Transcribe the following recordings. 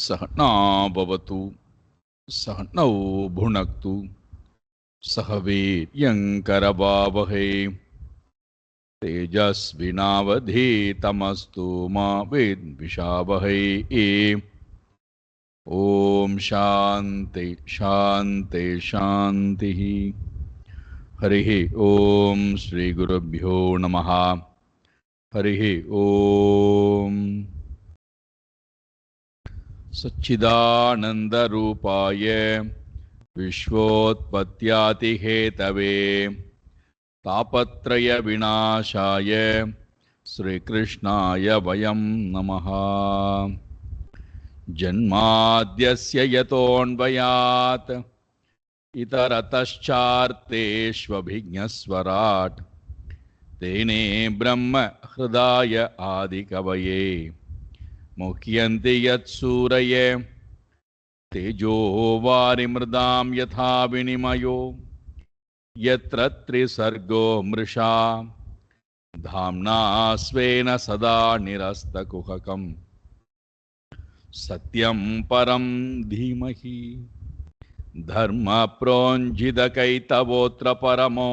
सहना भवतु सहनौ भुनक्तु सह वीर्यङ्करवावहै तेजस्विनावधीतमस्तु मा विद्विषावहै। ओम शांति शांति शांति। हरिः ओम श्री गुरुभ्यो नमः। हरिः ओम। सच्चिदानंदरूपाय विश्वोत्पत्त्यादिहेतवे तापत्रय विनाशाय श्रीकृष्णाय वयं नमः। जन्माद्यस्य यतोऽन्वयात् इतरतश्चार्तेष्वभिज्ञस्वराट् तेने ब्रह्म हृदाय आदिकवये मुह्यन्ति यत्सूरये तेजो वारिमृदां यथा विनिमयो यत्र त्रिसर्गो मृषा धाम्ना स्वेन सदा निरस्तकुहकम् सत्यं परं धीमहि। धर्म प्रोञ्जितकैतवोऽत्र परमो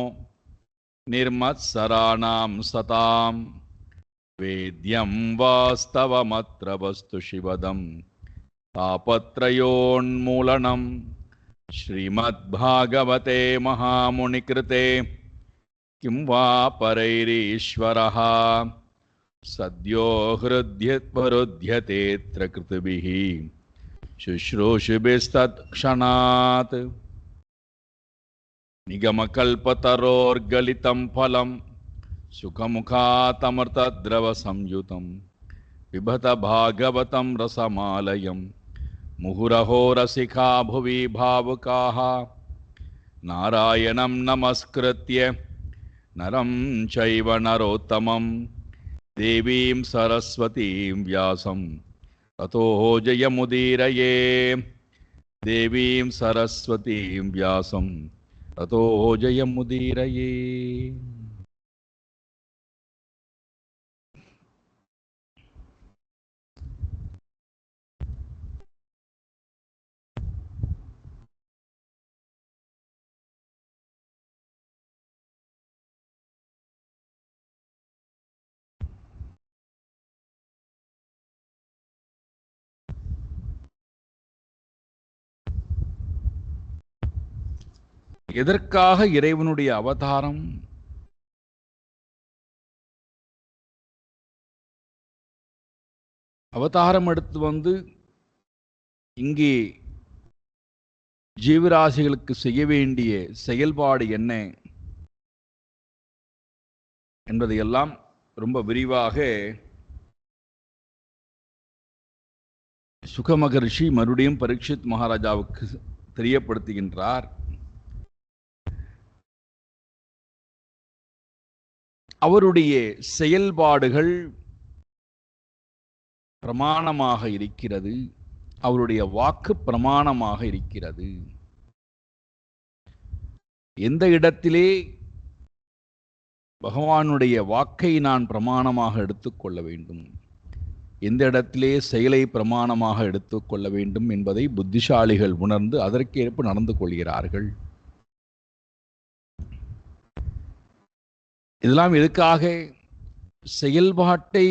निर्मत्सराणां सतां वेद्यं वास्तवमत्र वस्तु शिवदं तापत्रयोन्मूलनं श्रीमद्भागवते महामुनिकृते किं वा परैरीश्वरः सद्यो हृद्यत्वरुध्यतेऽत्र कृतभिः शुश्रूषुभिस्तत्क्षणात्। निगमकल्पतरोर्गलितं फलं सुखमुखातमृतद्रवसंयुतं पिबत भागवतं रसमालयं मुहुरहो रसिका भुवि भावुकाः नारायणं नमस्कृत्य नरं चैव नरोत्तमं देवीं सरस्वतीं व्यासं ततो जयमुदीरये। देवीं सरस्वतीं व्यासं ततो जयमुदीरये। எதற்காக இறைவனுடைய அவதாரம்? அவதாரம் எடுத்து வந்து இங்கே ஜீவராசிகளுக்கு செய்ய வேண்டிய செயல்பாடு என்ன என்பதையெல்லாம் ரொம்ப விரிவாக சுக மகரிஷி மறுபடியும் பரீட்சித் மகாராஜாவுக்கு தெரியப்படுத்துகின்றார். அவருடைய செயல்பாடுகள் பிரமாணமாக இருக்கிறது, அவருடைய வாக்கு பிரமாணமாக இருக்கிறது. எந்த இடத்திலே பகவானுடைய வாக்கை நான் பிரமாணமாக எடுத்துக்கொள்ள வேண்டும், எந்த இடத்திலே செயலை பிரமாணமாக எடுத்துக்கொள்ள வேண்டும் என்பதை புத்திசாலிகள் உணர்ந்து அதற்கேற்ப நடந்து கொள்கிறார்கள். இதெல்லாம் எதுக்காக? செயல்பாட்டை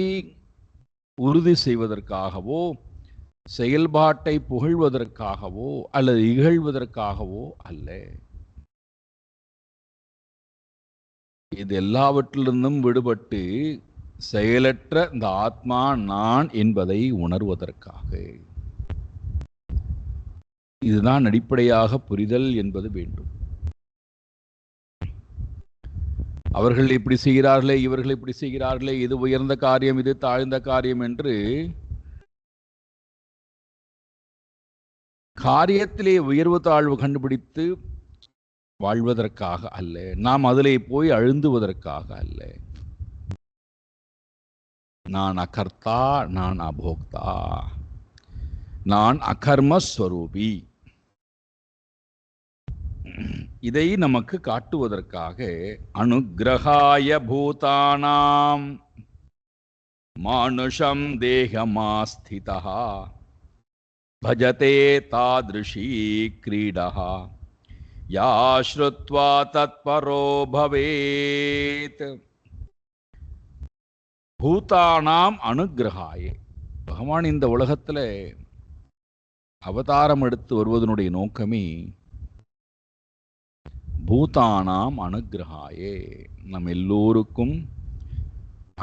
உறுதி செய்வதற்காகவோ, செயல்பாட்டை புகழ்வதற்காகவோ அல்லது இகழ்வதற்காகவோ அல்ல. இது எல்லாவற்றிலிருந்தும் விடுபட்டு செயலற்ற இந்த ஆத்மா நான் என்பதை உணர்வதற்காக. இதுதான் அடிப்படையாக புரிதல் என்பது வேண்டும். அவர்கள் இப்படி செய்கிறார்களே, இவர்கள் இப்படி செய்கிறார்களே, இது உயர்ந்த காரியம், இது தாழ்ந்த காரியம் என்று காரியத்திலே உயர்வு தாழ்வு கண்டுபிடித்து வாழ்வதற்காக அல்ல, நாம் அதிலே போய் அழுந்துவதற்காக அல்ல. நான் அகர்த்தா, நான் அபோக்தா, நான் அகர்மஸ்வரூபி, இதை நமக்கு காட்டுவதற்காக அனுக்கிரகாய பூதானாம் மானுஷம் தேகமாஸ்திதா भजते तादृशी क्रीडा या श्रुत्वा तत्परो भवेत् பூதானாம் அனுகிரகாயே. பகவான் இந்த உலகத்தில் அவதாரம் எடுத்து வருவதனுடைய நோக்கமே பூதானாம் அனுகிரகாயே, நம் எல்லோருக்கும்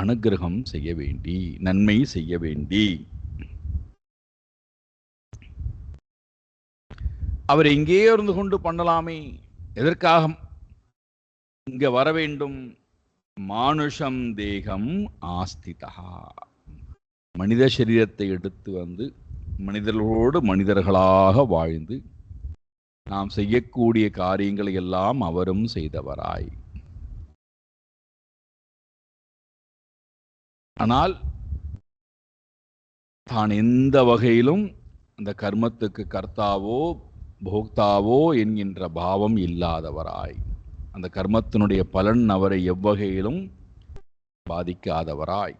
அனுகிரகம் செய்ய வேண்டி, நன்மை செய்ய வேண்டி. அவர் எங்கே இருந்து கொண்டு பண்ணலாமே, எதற்காக இங்க வர வேண்டும்? மானுஷம் தேகம் ஆஸ்திதா, மனித சரீரத்தை எடுத்து வந்து மனிதர்களோடு மனிதர்களாக வாழ்ந்து நாம் செய்யக்கூடிய காரியங்களை எல்லாம் அவரும் செய்தவராய். ஆனால் தான் எந்த வகையிலும் அந்த கர்மத்துக்கு கர்த்தாவோ போக்தாவோ என்கின்ற பாவம் இல்லாதவராய், அந்த கர்மத்தினுடைய பலன் அவரை எவ்வகையிலும் பாதிக்காதவராய்,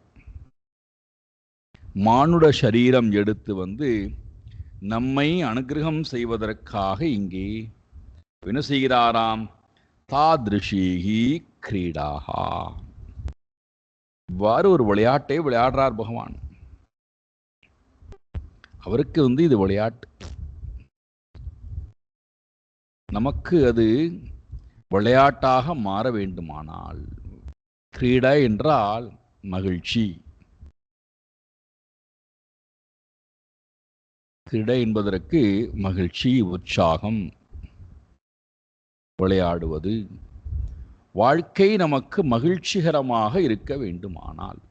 மானுட சரீரம் எடுத்து வந்து நம்மை அனுகிரகம் செய்வதற்காக இங்கே என்ன செய்கிறாராம்? தாத்ருஷீஹி கிரீடாஹா, இவ்வாறு ஒரு விளையாட்டை விளையாடுறார் பகவான். அவருக்கு வந்து இது விளையாட்டு, நமக்கு அது விளையாட்டாக மாற வேண்டுமானால், கிரீடா என்றால் மகிழ்ச்சி, கிரீடை என்பதற்கு மகிழ்ச்சி, உற்சாகம், விளையாடுவது, வாழ்க்கை நமக்கு மகிழ்ச்சிகரமாக இருக்க வேண்டுமானால்,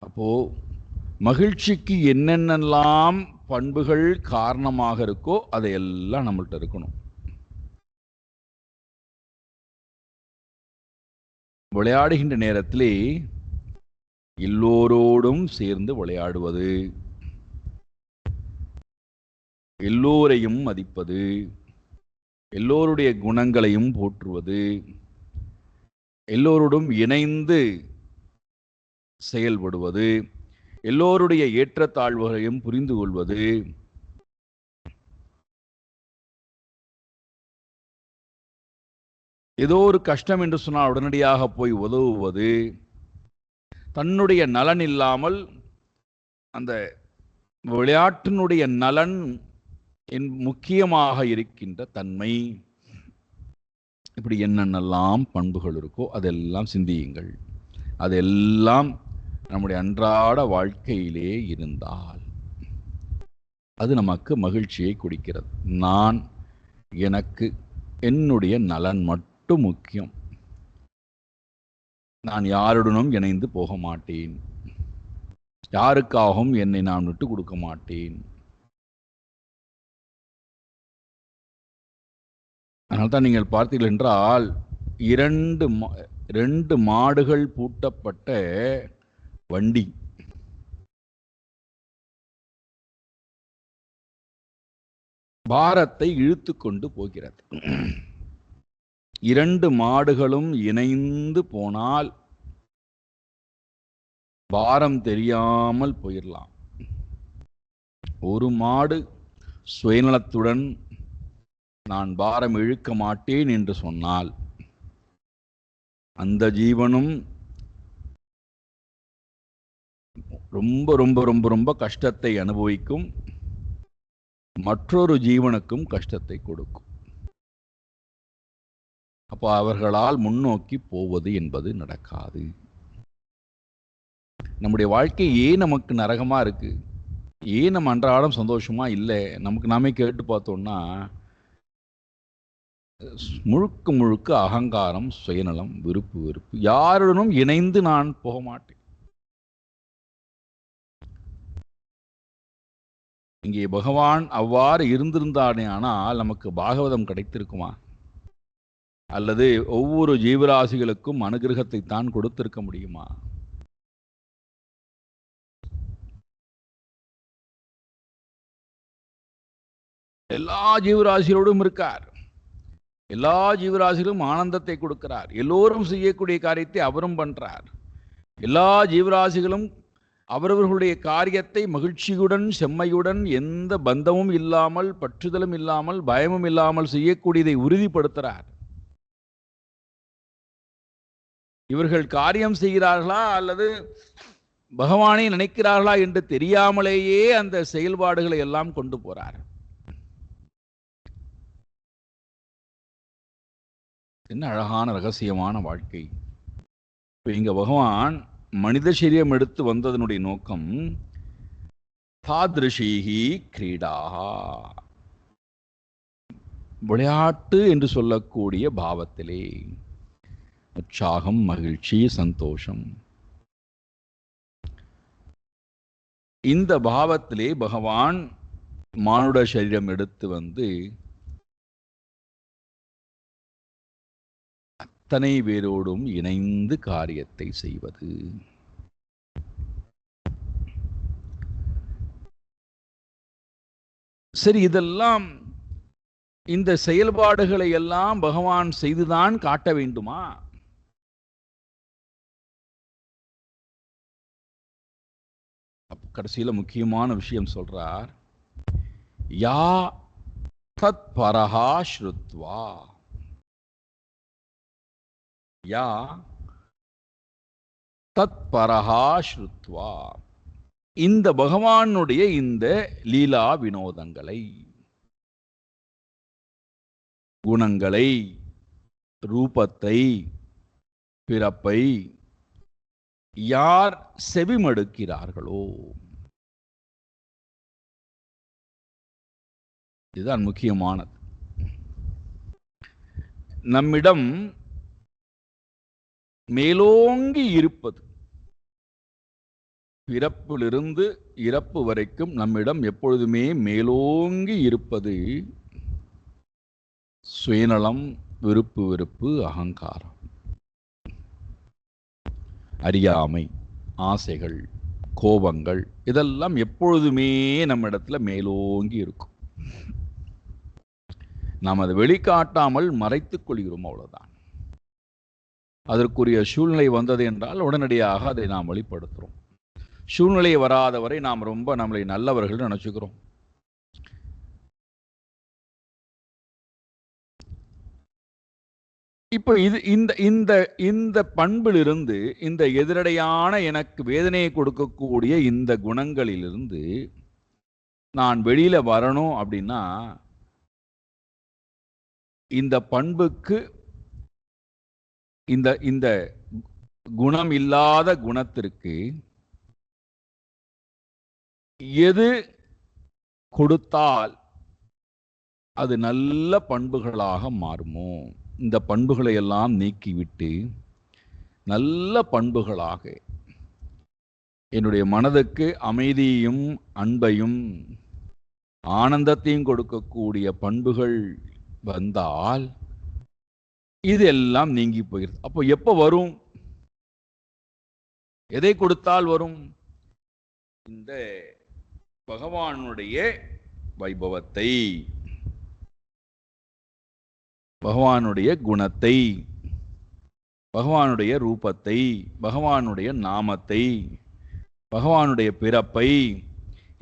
அப்போ மகிழ்ச்சிக்கு என்னென்னலாம் பண்புகள் காரணமாக இருக்கோ அதையெல்லாம் நம்மள்ட்ட இருக்கணும். விளையாடுகின்ற நேரத்திலே எல்லோரோடும் சேர்ந்து விளையாடுவது, எல்லோரையும் மதிப்பது, எல்லோருடைய குணங்களையும் போற்றுவது, எல்லோரோடும் இணைந்து செயல்படுவது, எல்லோருடைய ஏற்றத்தாழ்வுகளையும் புரிந்து கொள்வது, ஏதோ ஒரு கஷ்டம் என்று சொன்னால் உடனடியாக போய் உதவுவது, தன்னுடைய நலன் இல்லாமல் அந்த விளையாட்டினுடைய நலன் முக்கியமாக இருக்கின்ற தன்மை, இப்படி என்னென்னலாம் பண்புகள் இருக்கோ அதெல்லாம் சிந்தியுங்கள். அதெல்லாம் நம்முடைய அன்றாட வாழ்க்கையிலே இருந்தால் அது நமக்கு மகிழ்ச்சியை கொடுக்கிறது. நான், எனக்கு என்னுடைய நலன் மட்டும் முக்கியம், நான் யாருடனும் இணைந்து போக மாட்டேன், யாருக்காகவும் என்னை நான் விட்டு கொடுக்க மாட்டேன். அதனால்தான் நீங்கள் பார்த்தீர்கள் என்றால் இரண்டு மாடுகள் பூட்டப்பட்ட வண்டி, பாரத்தை இழுத்து கொண்டு போகிறது. இரண்டு மாடுகளும் இணைந்து போனால் பாரம் தெரியாமல் போயிடலாம். ஒரு மாடு சுயநலத்துடன் நான் பாரம் இழுக்க மாட்டேன் என்று சொன்னால் அந்த ஜீவனும் ரொம்ப ரொம்ப ரொம்ப ரொம்ப கஷ்டத்தை அனுபவிக்கும், மற்றொரு ஜீவனுக்கும் கஷ்டத்தை கொடுக்கும். அப்போ அவர்களால் முன்னோக்கி போவது என்பது நடக்காது. நம்முடைய வாழ்க்கை ஏன் நமக்கு நரகமா இருக்கு, ஏன் நம்ம அன்றாடம் சந்தோஷமா இல்லை, நமக்கு நாமே கேட்டு பார்த்தோம்னா முழுக்க முழுக்க அகங்காரம், சுயநலம், விருப்பு வெறுப்பு, யாருடனும் இணைந்து நான் போக மாட்டேன். இங்கே பகவான் அவ்வாறு இருந்திருந்தானே ஆனால் நமக்கு பாகவதம் கிடைத்திருக்குமா? அல்லது ஒவ்வொரு ஜீவராசிகளுக்கும் அனுகிரகத்தை தான் கொடுத்திருக்க முடியுமா? எல்லா ஜீவராசிகளோடும் இருக்கார், எல்லா ஜீவராசிகளும் ஆனந்தத்தை கொடுக்கிறார், எல்லோரும் செய்யக்கூடிய காரியத்தை அவரும் பண்றார், எல்லா ஜீவராசிகளும் அவரவர்களுடைய காரியத்தை மகிழ்ச்சியுடன் செம்மையுடன் எந்த பந்தமும் இல்லாமல் பற்றுதலும் இல்லாமல் பயமும் இல்லாமல் செய்யக்கூடியதை உறுதிப்படுத்துகிறார். இவர்கள் காரியம் செய்கிறார்களா அல்லது பகவானை நினைக்கிறார்களா என்று தெரியாமலேயே அந்த செயல்பாடுகளை எல்லாம் கொண்டு போறார். என்ன அழகான ரகசியமான வாழ்க்கை. இங்க பகவான் மனித சரீரம் எடுத்து வந்ததனுடைய நோக்கம் தாத்ருஷீஹி கிரீடா, விளையாட்டு என்று சொல்லக்கூடிய பாவத்திலே உற்சாகம், மகிழ்ச்சி, சந்தோஷம், இந்த பாவத்திலே பகவான் மானுட சரீரம் எடுத்து வந்து அத்தனை பேரோடும் இணைந்து காரியத்தை செய்வது. சரி, இதெல்லாம் இந்த செயல்பாடுகளை எல்லாம் பகவான் செய்துதான் காட்ட வேண்டுமா? கடைசியில முக்கியமான விஷயம் சொல்றார். யா தத் பரஹா ஸ்ருத்வா, யா தத் பரஹா ஸ்ருத்வா, இந்த பகவானுடைய இந்த லீலா வினோதங்களை, குணங்களை, ரூபத்தை, பிறப்பை யார் செவிமடுக்கிறார்களோ, இதுதான் முக்கியமானது. நம்மிடம் மேலோங்கி இருப்பது, பிறப்பிலிருந்து இறப்பு வரைக்கும் நம்மிடம் எப்பொழுதுமே மேலோங்கி இருப்பது சுயநலம், விருப்பு வெறுப்பு, அகங்காரம், அறியாமை, ஆசைகள், கோபங்கள், இதெல்லாம் எப்பொழுதுமே நம்ம இடத்துல மேலோங்கி இருக்கும். நாம் அதை வெளிக்காட்டாமல் மறைத்துக் கொள்கிறோம், அவ்வளவுதான். அதற்குரிய சூழ்நிலை வந்தது என்றால் உடனடியாக அதை நாம் வெளிப்படுத்துகிறோம். சூழ்நிலை வராதவரை நாம் ரொம்ப நம்மளை நல்லவர்கள் நினைச்சுக்கிறோம். இப்போ இது இந்த பண்பிலிருந்து, இந்த எதிரடையான எனக்கு வேதனையை கொடுக்கக்கூடிய இந்த குணங்களிலிருந்து நான் வெளியில வரணும் அப்படின்னா, இந்த பண்புக்கு, இந்த குணம் இல்லாத குணத்திற்கு எது கொடுத்தால் அது நல்ல பண்புகளாக மாறுமோ, இந்த பண்புகளை எல்லாம் நீக்கிவிட்டு நல்ல பண்புகளாக என்னுடைய மனதுக்கு அமைதியும் அன்பையும் ஆனந்தத்தையும் கொடுக்கக்கூடிய பண்புகள் வந்தால் இதெல்லாம் நீங்கி போகிறது. அப்போ எப்போ வரும்? எதை கொடுத்தால் வரும்? இந்த பகவானுடைய வைபவத்தை, பகவானுடைய குணத்தை, பகவானுடைய ரூபத்தை, பகவானுடைய நாமத்தை, பகவானுடைய பிறப்பை,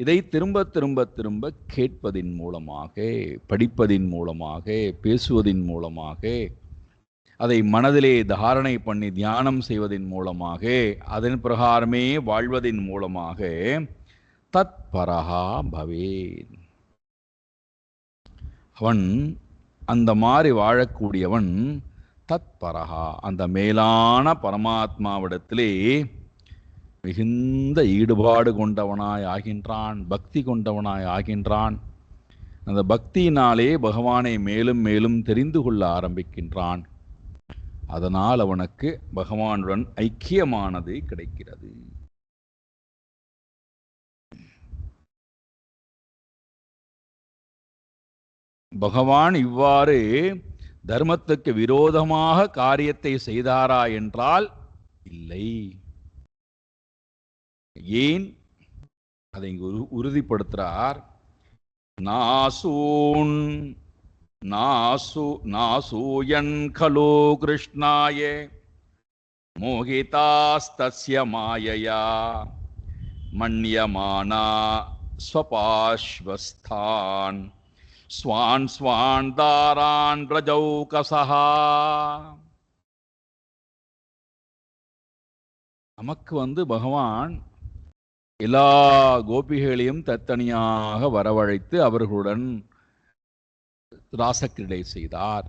இதை திரும்ப திரும்ப திரும்ப கேட்பதின் மூலமாக, படிப்பதின் மூலமாக, பேசுவதின் மூலமாக, அதை மனதிலே தாரணை பண்ணி தியானம் செய்வதின் மூலமாக, அதன் பிரகாரமே வாழ்வதின் மூலமாக தத் பரஹா பவேத், அவன் அந்த மாதிரி வாழக்கூடியவன் தத் பரஹா, அந்த மேலான பரமாத்மாவிடத்திலே மிகுந்த ஈடுபாடு கொண்டவனாய் ஆகின்றான், பக்தி கொண்டவனாய் ஆகின்றான். அந்த பக்தியினாலே பகவானை மேலும் மேலும் தெரிந்து கொள்ள ஆரம்பிக்கின்றான். அதனால் அவனுக்கு பகவானுடன் ஐக்கியமானது கிடைக்கிறது. பகவான் இவ்வாறு தர்மத்துக்கு விரோதமாக காரியத்தை செய்தாரா என்றால் இல்லை. ஏன்? அதை இங்கு உறுதிப்படுத்துகிறார். நாசூன் நாசூயன் கலோ கிருஷ்ணாய மோகிதாஸ்தஸ்ய மாயையா மன்யமானா ஸ்வபாஸ்வஸ்தான் ஸ்வான் ஸ்வான் தாரான் ரஜௌகசஹா. நமக்கு பகவான் எல்லா கோபிகளையும் தத்தனியாக வரவழைத்து அவர்களுடன் ராசக்கிரீடை செய்தார்,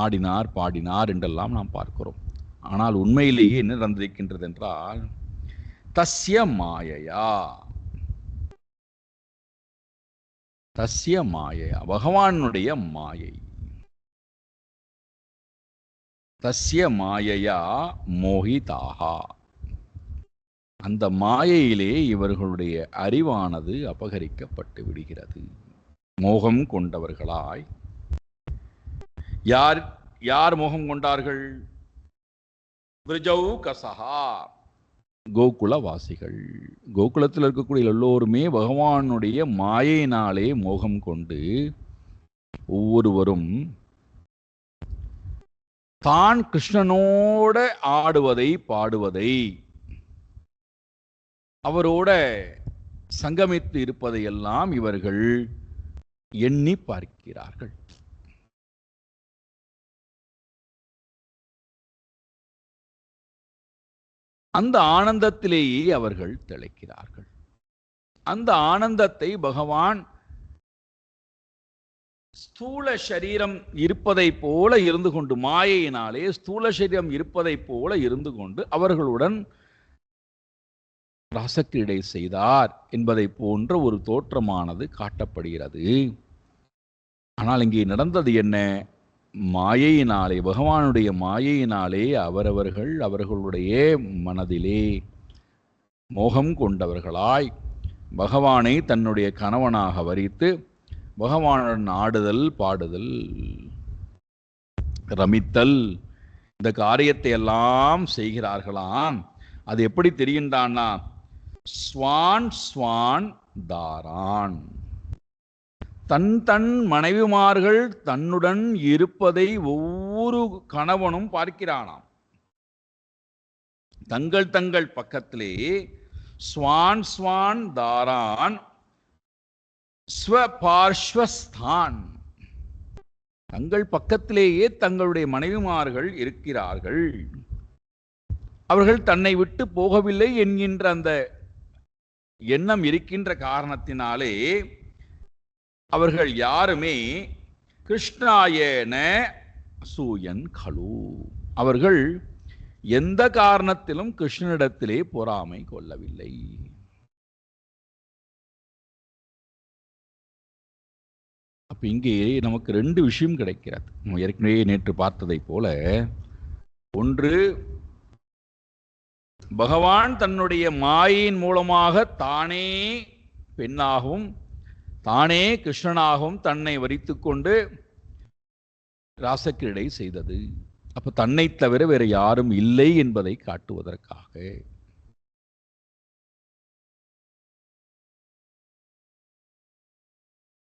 ஆடினார், பாடினார் என்றெல்லாம் நாம் பார்க்கிறோம். ஆனால் உண்மையிலேயே என்ன நடந்திருக்கின்றது என்றால், தஸ்ய மாயையா, தஸ்ய மாயையா, பகவானுடைய மாயை, தஸ்ய மாயையா மோகிதாகா, அந்த மாயையிலே இவர்களுடைய அறிவானது அபகரிக்கப்பட்டு விடுகிறது. மோகம் கொண்டவர்களாய். யார் யார் மோகம் கொண்டார்கள்? விரஜௌகசஹா, கோகுலவாசிகள். கோகுலத்தில் இருக்கக்கூடிய எல்லோருமே பகவானுடைய மாயையினாலே மோகம் கொண்டு ஒவ்வொருவரும் தான் கிருஷ்ணனோட ஆடுவதை, பாடுவதை, அவரோட சங்கமித்து இருப்பதையெல்லாம் இவர்கள் எண்ணி பார்க்கிறார்கள். அந்த ஆனந்தத்திலேயே அவர்கள் திளைக்கிறார்கள். அந்த ஆனந்தத்தை பகவான் ஸ்தூல சரீரம் இருப்பதை போல இருந்து கொண்டு, மாயையினாலே ஸ்தூல சரீரம் இருப்பதை போல இருந்து கொண்டு அவர்களுடன் ரசக்கிரீடை செய்தார் என்பதை போன்ற ஒரு தோற்றமானது காட்டப்படுகிறது. ஆனால் இங்கே நடந்தது என்ன? மாயையினாலே, பகவானுடைய மாயையினாலே அவரவர்கள் அவர்களுடைய மனதிலே மோகம் கொண்டவர்களாய் பகவானை தன்னுடைய கணவனாக வரித்து பகவானுடன் ஆடுதல், பாடுதல், ரமித்தல், இந்த காரியத்தை எல்லாம் செய்கிறார்களாம். அது எப்படி தெரிகின்றான்னா, ஸ்வான் ஸ்வான் தாரான், தன் தன் மனைவிமார்கள் தன்னுடன் இருப்பதை ஒவ்வொரு கணவனும் பார்க்கிறானாம். தங்கள் தங்கள் பக்கத்திலே ஸ்வான் ஸ்வான் தாரான் ஸ்வபார்ஷ்வஸ்தான், தங்கள் பக்கத்திலேயே தங்களுடைய மனைவிமார்கள் இருக்கிறார்கள். அவர்கள் தன்னை விட்டு போகவில்லை என்கின்ற அந்த எண்ணம் இருக்கின்ற காரணத்தினாலே அவர்கள் யாருமே கிருஷ்ணாயன சூயன் கலு, அவர்கள் எந்த காரணத்திலும் கிருஷ்ணனிடத்திலே பொறாமை கொள்ளவில்லை. அப்ப இங்கே நமக்கு ரெண்டு விஷயம் கிடைக்கிறது. நம்ம ஏற்கனவே நேற்று பார்த்ததை போல, ஒன்று, பகவான் தன்னுடைய மாயின் மூலமாக தானே பெண்ணாகவும் தானே கிருஷ்ணனாகவும் தன்னை வரித்து கொண்டு ராசக்கிரீடை செய்தது. அப்ப தன்னை தவிர வேற யாரும் இல்லை என்பதை காட்டுவதற்காக.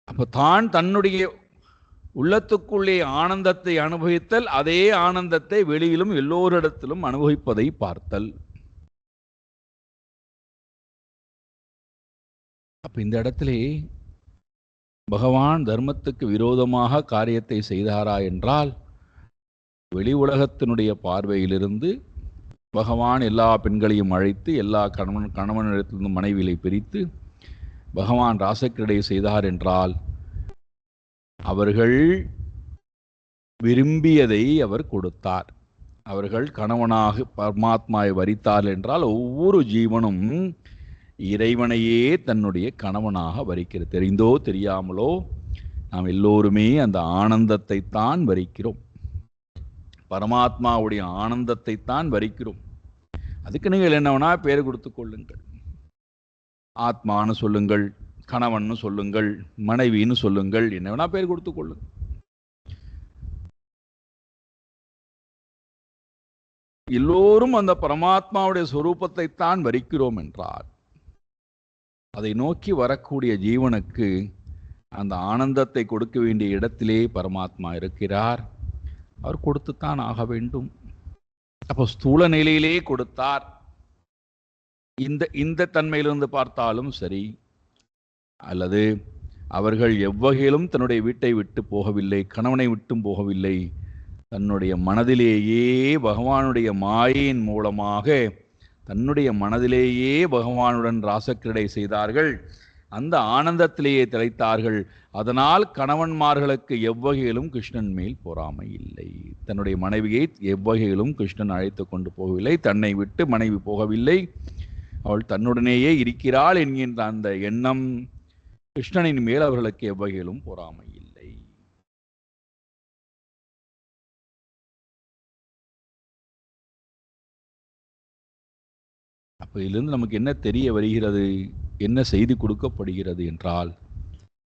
அப்ப தான் தன்னுடைய உள்ளத்துக்குள்ளே ஆனந்தத்தை அனுபவித்தல், அதே ஆனந்தத்தை வெளியிலும் எல்லோரிடத்திலும் அனுபவிப்பதை பார்த்தல். அப்ப இந்த இடத்திலே பகவான் தர்மத்துக்கு விரோதமாக காரியத்தை செய்தாரா என்றால், வெளி உலகத்தினுடைய பார்வையிலிருந்து பகவான் எல்லா பெண்களையும் அழைத்து எல்லா கணவனிடத்திலிருந்து மனைவியை பிரித்து பகவான் ராசக்கிரீடை செய்தார் என்றால், அவர்கள் விரும்பியதை அவர் கொடுத்தார். அவர்கள் கணவனாக பரமாத்மாவை வரித்தார் என்றால், ஒவ்வொரு ஜீவனும் இறைவனையே தன்னுடைய கணவனாக வரிக்கிறது. தெரிந்தோ தெரியாமலோ நாம் எல்லோருமே அந்த ஆனந்தத்தை தான் வரிக்கிறோம், பரமாத்மாவுடைய ஆனந்தத்தை தான் வரிக்கிறோம். அதுக்கு நீங்கள் என்னவனா பேர் கொடுத்து கொள்ளுங்கள். ஆத்மான்னு சொல்லுங்கள், கணவன் சொல்லுங்கள், மனைவின்னு சொல்லுங்கள், என்ன வேணா பேர் கொடுத்து கொள்ளுங்கள். எல்லோரும் அந்த பரமாத்மாவுடைய சொரூபத்தை தான் வரிக்கிறோம் என்றால், அதை நோக்கி வரக்கூடிய ஜீவனுக்கு அந்த ஆனந்தத்தை கொடுக்க வேண்டிய இடத்திலே பரமாத்மா இருக்கிறார். அவர் கொடுத்துத்தான் ஆக வேண்டும். அப்போ ஸ்தூல நிலையிலே கொடுத்தார். இந்த தன்மையிலிருந்து பார்த்தாலும் சரி, அல்லது அவர்கள் எவ்வகையிலும் தன்னுடைய வீட்டை விட்டு போகவில்லை, கணவனை விட்டும் போகவில்லை, தன்னுடைய மனதிலேயே பகவானுடைய மாயையின் மூலமாக தன்னுடைய மனதிலேயே பகவானுடன் ராசக்கிரடை செய்தார்கள். அந்த ஆனந்தத்திலேயே திளைத்தார்கள். அதனால் கணவன்மார்களுக்கு எவ்வகையிலும் கிருஷ்ணன் மேல் பொறாமை இல்லை. தன்னுடைய மனைவியை எவ்வகையிலும் கிருஷ்ணன் அழைத்து கொண்டு போகவில்லை, தன்னை விட்டு மனைவி போகவில்லை, அவள் தன்னுடனேயே இருக்கிறாள் என்கின்ற அந்த எண்ணம் கிருஷ்ணனின் மேல் அவர்களுக்கு எவ்வகையிலும் பொறாமை இல்லை. அப்போ இதிலிருந்து நமக்கு என்ன தெரிய வருகிறது, என்ன செய்தி கொடுக்கப்படுகிறது என்றால்,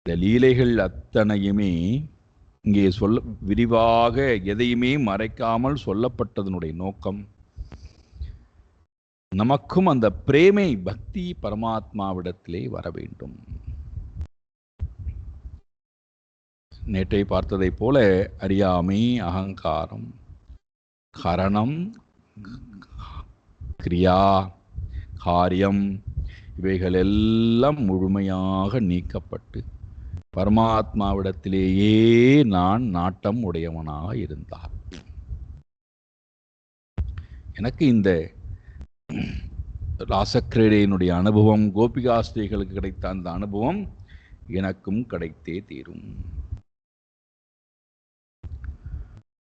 இந்த லீலைகள் அத்தனையுமே இங்கே விரிவாக எதையுமே மறைக்காமல் சொல்லப்பட்டதனுடைய நோக்கம் நமக்கும் அந்த பிரேமை பக்தி பரமாத்மாவிடத்திலே வர வேண்டும். நேற்றை பார்த்ததை போல அறியாமை, அகங்காரம், கரணம், கிரியா, காரியம் இவைகள் எல்லாம் முழுமையாக நீக்கப்பட்டு பரமாத்மாவிடத்திலேயே நான் நாட்டம் உடையவனாக இருந்தார். எனக்கு இந்த ராசக்கிரீடையினுடைய அனுபவம், கோபிகாஸ்திரிகளுக்கு கிடைத்த அந்த அனுபவம் எனக்கும் கிடைத்தே தீரும்.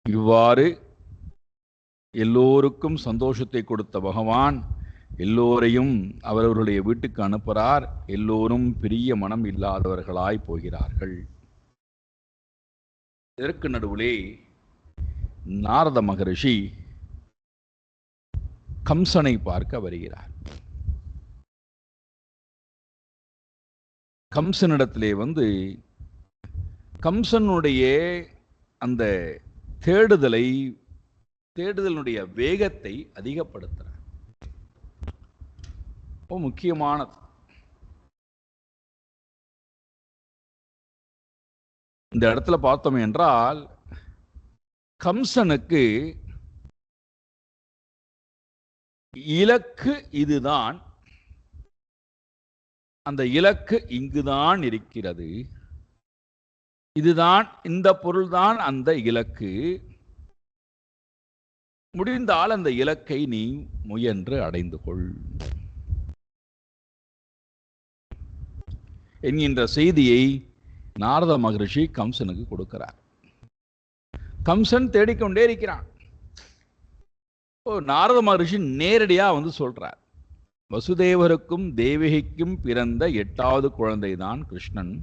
இவ்வாறு எல்லோருக்கும் சந்தோஷத்தை கொடுத்த பகவான் எல்லோரையும் அவரவர்களுடைய வீட்டுக்கு அனுப்புகிறார். எல்லோரும் பிரிய மனம் இல்லாதவர்களாய் போகிறார்கள். இதற்கு நடுவிலே நாரத மகரிஷி கம்சனை பார்க்க வருகிறார். கம்சனிடத்திலே கம்சனுடைய அந்த தேடுதலுடைய வேகத்தை அதிகப்படுத்துகிறார். ரொம்ப முக்கியமானது. இந்த இடத்துல பார்த்தோம் என்றால், கம்சனுக்கு இலக்கு இதுதான், அந்த இலக்கு இங்குதான் இருக்கிறது, இதுதான், இந்த பொருள்தான் அந்த இலக்கு, முடிந்தால் அந்த இலக்கை நீ முயன்று அடைந்து கொள் என்கின்ற செய்தியை நாரத மகரிஷி கம்சனுக்கு கொடுக்கிறார். கம்சன் தேடிக்கொண்டே இருக்கிறான். நாரத மகரிஷி நேரடியா சொல்றார், வசுதேவருக்கும் தேவகிக்கும் பிறந்த 8வது குழந்தைதான் கிருஷ்ணன்.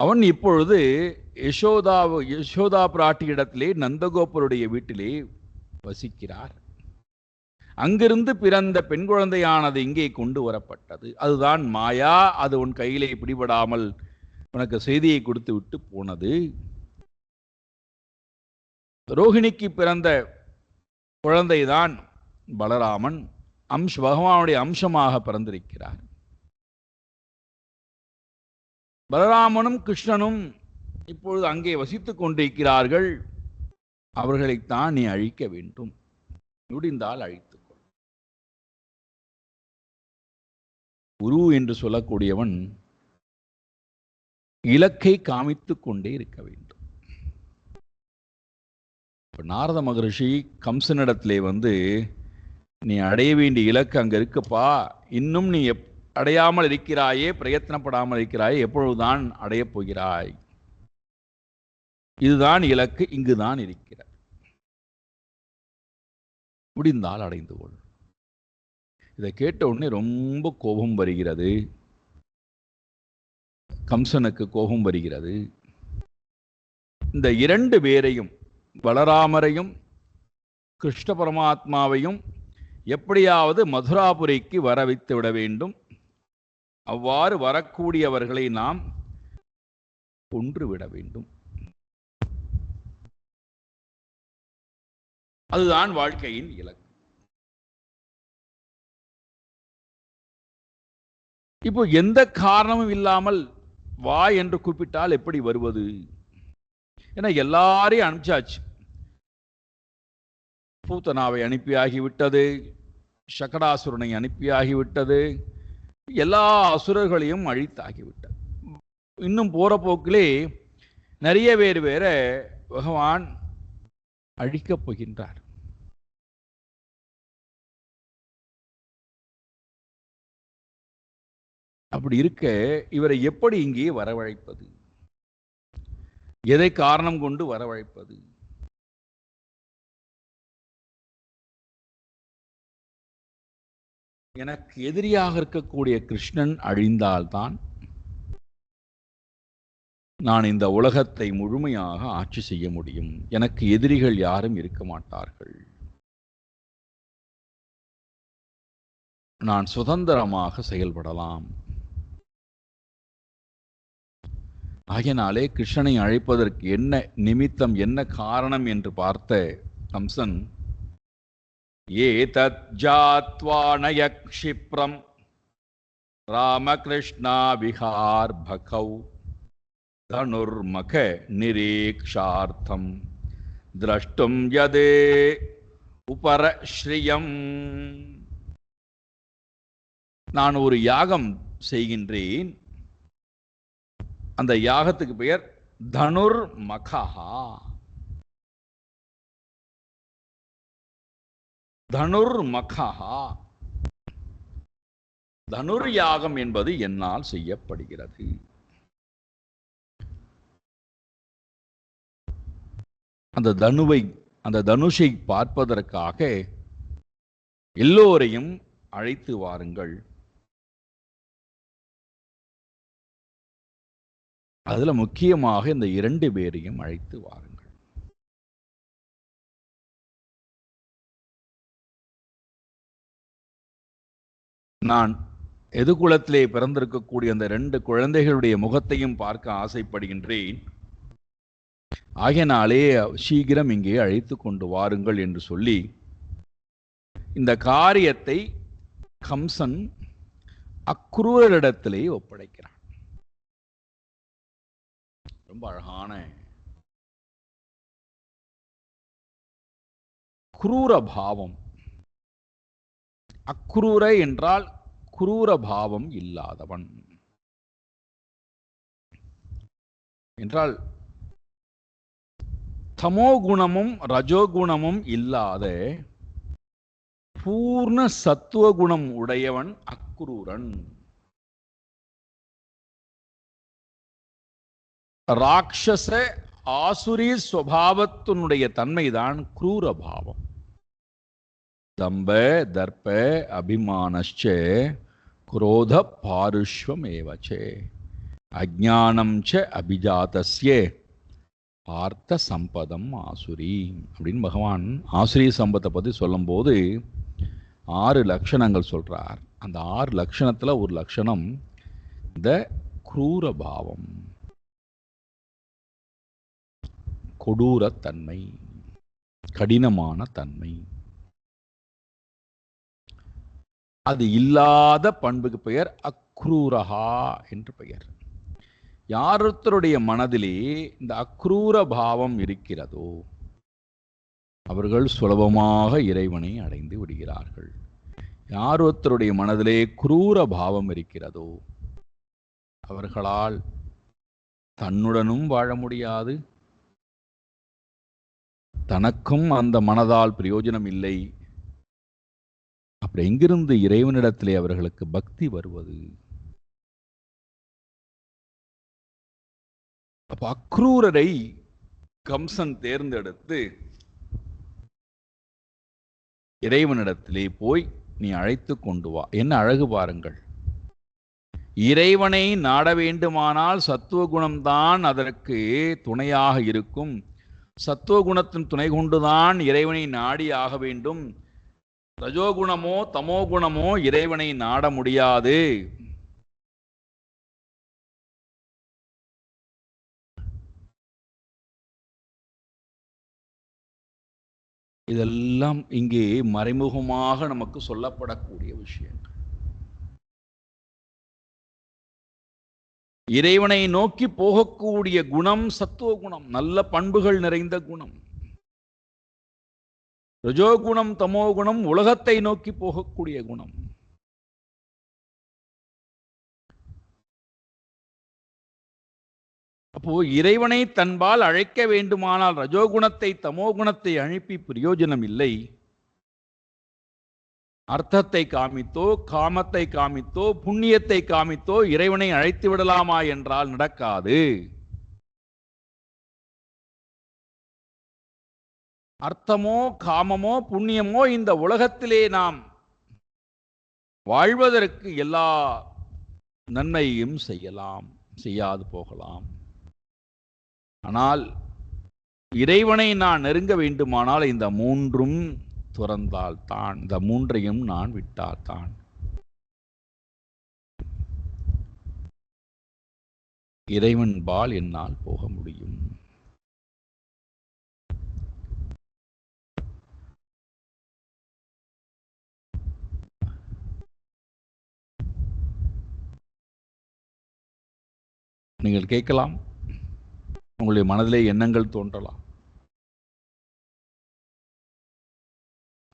அவன் இப்பொழுது யசோதா பிராட்டியிடத்திலே நந்தகோபருடைய வீட்டிலே வசிக்கிறார். அங்கிருந்து பிறந்த பெண் குழந்தையானது இங்கே கொண்டு வரப்பட்டது. அதுதான் மாயா. அது உன் கையிலே பிடிபடாமல் உனக்கு செய்தியை கொடுத்து விட்டு போனது. ரோஹிணிக்கு பிறந்த குழந்தைதான் பலராமன். பகவானுடைய அம்சமாக பிறந்திருக்கிறார். பலராமனும் கிருஷ்ணனும் இப்பொழுது அங்கே வசித்துக் கொண்டிருக்கிறார்கள். அவர்களைத்தான் நீ அழிக்க வேண்டும். முடிந்தால் அழித்துக்கொள். குரு என்று சொல்லக்கூடியவன் இலக்கை காமித்துக் கொண்டே இருக்க வேண்டும். நாரத மகரிஷி கம்சனிடத்திலே நீ அடைய வேண்டிய இலக்கு அங்க இருக்குப்பா, இன்னும் நீ அடையாமல் இருக்கிறாயே, பிரயத்தனப்படாமல் இருக்கிறாயே, எப்பொழுதுதான் அடையப் போகிறாய், இதுதான் இலக்கு, இங்குதான் இருக்கிறார், முடிந்தால் அடைந்து கொள். இதை கேட்ட உடனே ரொம்ப கோபம் வருகிறது. கம்சனுக்கு கோபம் வருகிறது. இந்த 2 பேரையும், பலராமரையும் கிருஷ்ண பரமாத்மாவையும் எப்படியாவது மதுராபுரிக்கு வர வைத்து விட வேண்டும். அவ்வாறு வரக்கூடியவர்களை நாம் கொன்றுவிட வேண்டும். அதுதான் வாழ்க்கையின் இலக்கு. இப்போ எந்த காரணமும் இல்லாமல் வா என்று கூப்பிட்டால் எப்படி வருவது? ஏன்னா எல்லாரையும் அனுப்பிச்சாச்சு. பூத்தனாவை அனுப்பியாகிவிட்டது, சகடாசுரனை அனுப்பியாகிவிட்டது. எல்லா அசுரர்களையும் அழித்தாகிவிட்டது. இன்னும் போற போக்கிலே நிறைய பேர் வேற பகவான் அழிக்கப் போகின்றார். அப்படி இருக்க இவரை எப்படி இங்கே வரவழைப்பது? எதை காரணம் கொண்டு வரவழைப்பது? எனக்கு எதிரியாக இருக்கக்கூடிய கிருஷ்ணன் அழிந்தால்தான் நான் இந்த உலகத்தை முழுமையாக ஆட்சி செய்ய முடியும். எனக்கு எதிரிகள் யாரும் இருக்க மாட்டார்கள். நான் சுதந்திரமாக செயல்படலாம். ஆகையினாலே கிருஷ்ணனை அழைப்பதற்கு என்ன நிமித்தம், என்ன காரணம் என்று பார்த்த கம்சன், ஏதத் ஜாத்வானய க்ஷிப்ரம் ராமகிருஷ்ணா விஹார் பகௌ தனுர்மக நிரீக்ஷார்த்தம் திரஷ்டும் யதே உபரஸ்ரீயம். நான் ஒரு யாகம் செய்கின்றேன். அந்த யாகத்துக்கு பெயர் தனுர் மகா. தனுர் மகா, தனுர் யாகம் என்பது என்னால் செய்யப்படுகிறது. அந்த தனுஷை பார்ப்பதற்காக எல்லோரையும் அழைத்து வாருங்கள். அதுல முக்கியமாக இந்த 2 பேரையும் அழைத்து வாருங்கள். நான் எதுகுலத்திலே பிறந்திருக்கக்கூடிய அந்த 2 குழந்தைகளுடைய முகத்தையும் பார்க்க ஆசைப்படுகின்றேன். ஆகையினாலே சீக்கிரம் இங்கே அழைத்து கொண்டு வாருங்கள் என்று சொல்லி இந்த காரியத்தை கம்சன் அக்ரூரரிடத்திலே ஒப்படைக்கிறான். ரொம்ப அழகான குரூர பாவம். அக்ரூர என்றால் குரூர பாவம் இல்லாதவன் என்றால் தமோகுணமும் ரஜோகுணமும் இல்லாத பூர்ண சத்துவகுணம் உடையவன் அக்ரூரன். ராட்சச ஆசுரி ஸ்வபாவத்தினுடைய தன்மைதான் குரூர பாவம். தம்ப தர்ப்ப அபிமானச்ச குரோத பாருஷ்வமேவச்ச அஜ்ஞானம் ச அபிஜாதஸ்ய பார்த்த சம்பதம் ஆசுரி அப்படின்னு பகவான் ஆசுரி சம்பத்தை பற்றி சொல்லும்போது 6 லட்சணங்கள் சொல்றார். அந்த 6 லட்சணத்துல ஒரு லட்சணம் இந்த குரூர பாவம், கொடூரத்தன்மை, கடினமான தன்மை. அது இல்லாத பண்புக்கு பெயர் அக்ரூரஹா என்று பெயர். யாரொருத்தருடைய மனதிலே இந்த அக்ரூர பாவம் இருக்கிறதோ அவர்கள் சுலபமாக இறைவனை அடைந்து விடுகிறார்கள். யாரொருத்தருடைய மனதிலே குரூர பாவம் இருக்கிறதோ அவர்களால் தன்னுடனும் வாழ முடியாது, தனக்கும் அந்த மனதால் பிரயோஜனம் இல்லை. அப்படி எங்கிருந்து இறைவனிடத்திலே அவர்களுக்கு பக்தி வருவது? அப்ப அக்ரூரரை கம்சன் தேர்ந்தெடுத்து இறைவனிடத்திலே போய் நீ அழைத்து கொண்டு வா. என்ன அழகு பாருங்கள். இறைவனை நாட வேண்டுமானால் சத்துவகுணம்தான் அதற்கு துணையாக இருக்கும். சத்துவகுணத்தின் துணை கொண்டுதான் இறைவனை நாடி ஆக வேண்டும். ரஜோகுணமோ தமோகுணமோ இறைவனை நாட முடியாது. இதெல்லாம் இங்கே மறைமுகமாக நமக்கு சொல்லப்படக்கூடிய விஷயங்கள். இறைவனை நோக்கி போகக்கூடிய குணம் சத்துவ குணம், நல்ல பண்புகள் நிறைந்த குணம். ரஜோகுணம் தமோகுணம் உலகத்தை நோக்கி போகக்கூடிய குணம். அப்போ இறைவனை தன்பால் அழைக்க வேண்டுமானால் ரஜோகுணத்தை தமோகுணத்தை அனுப்பி பிரயோஜனம் இல்லை. அர்த்தத்தை காமித்தோ காமத்தை காமித்தோ புண்ணியத்தை காமித்தோ இறைவனை அழைத்து விடலாமா என்றால் நடக்காது. அர்த்தமோ காமமோ புண்ணியமோ இந்த உலகத்திலே நாம் வாழ்வதற்கு எல்லா நன்மையும் செய்யலாம், செய்யாது போகலாம். ஆனால் இறைவனை நான் நெருங்க வேண்டுமானால் இந்த மூன்றும் துறந்தால்தான், இந்த மூன்றையும் நான் விட்டால்தான் இறைவன் பால் என்னால் போக முடியும். நீங்கள் கேட்கலாம், உங்களுடைய மனதிலே எண்ணங்கள் தோன்றலாம்.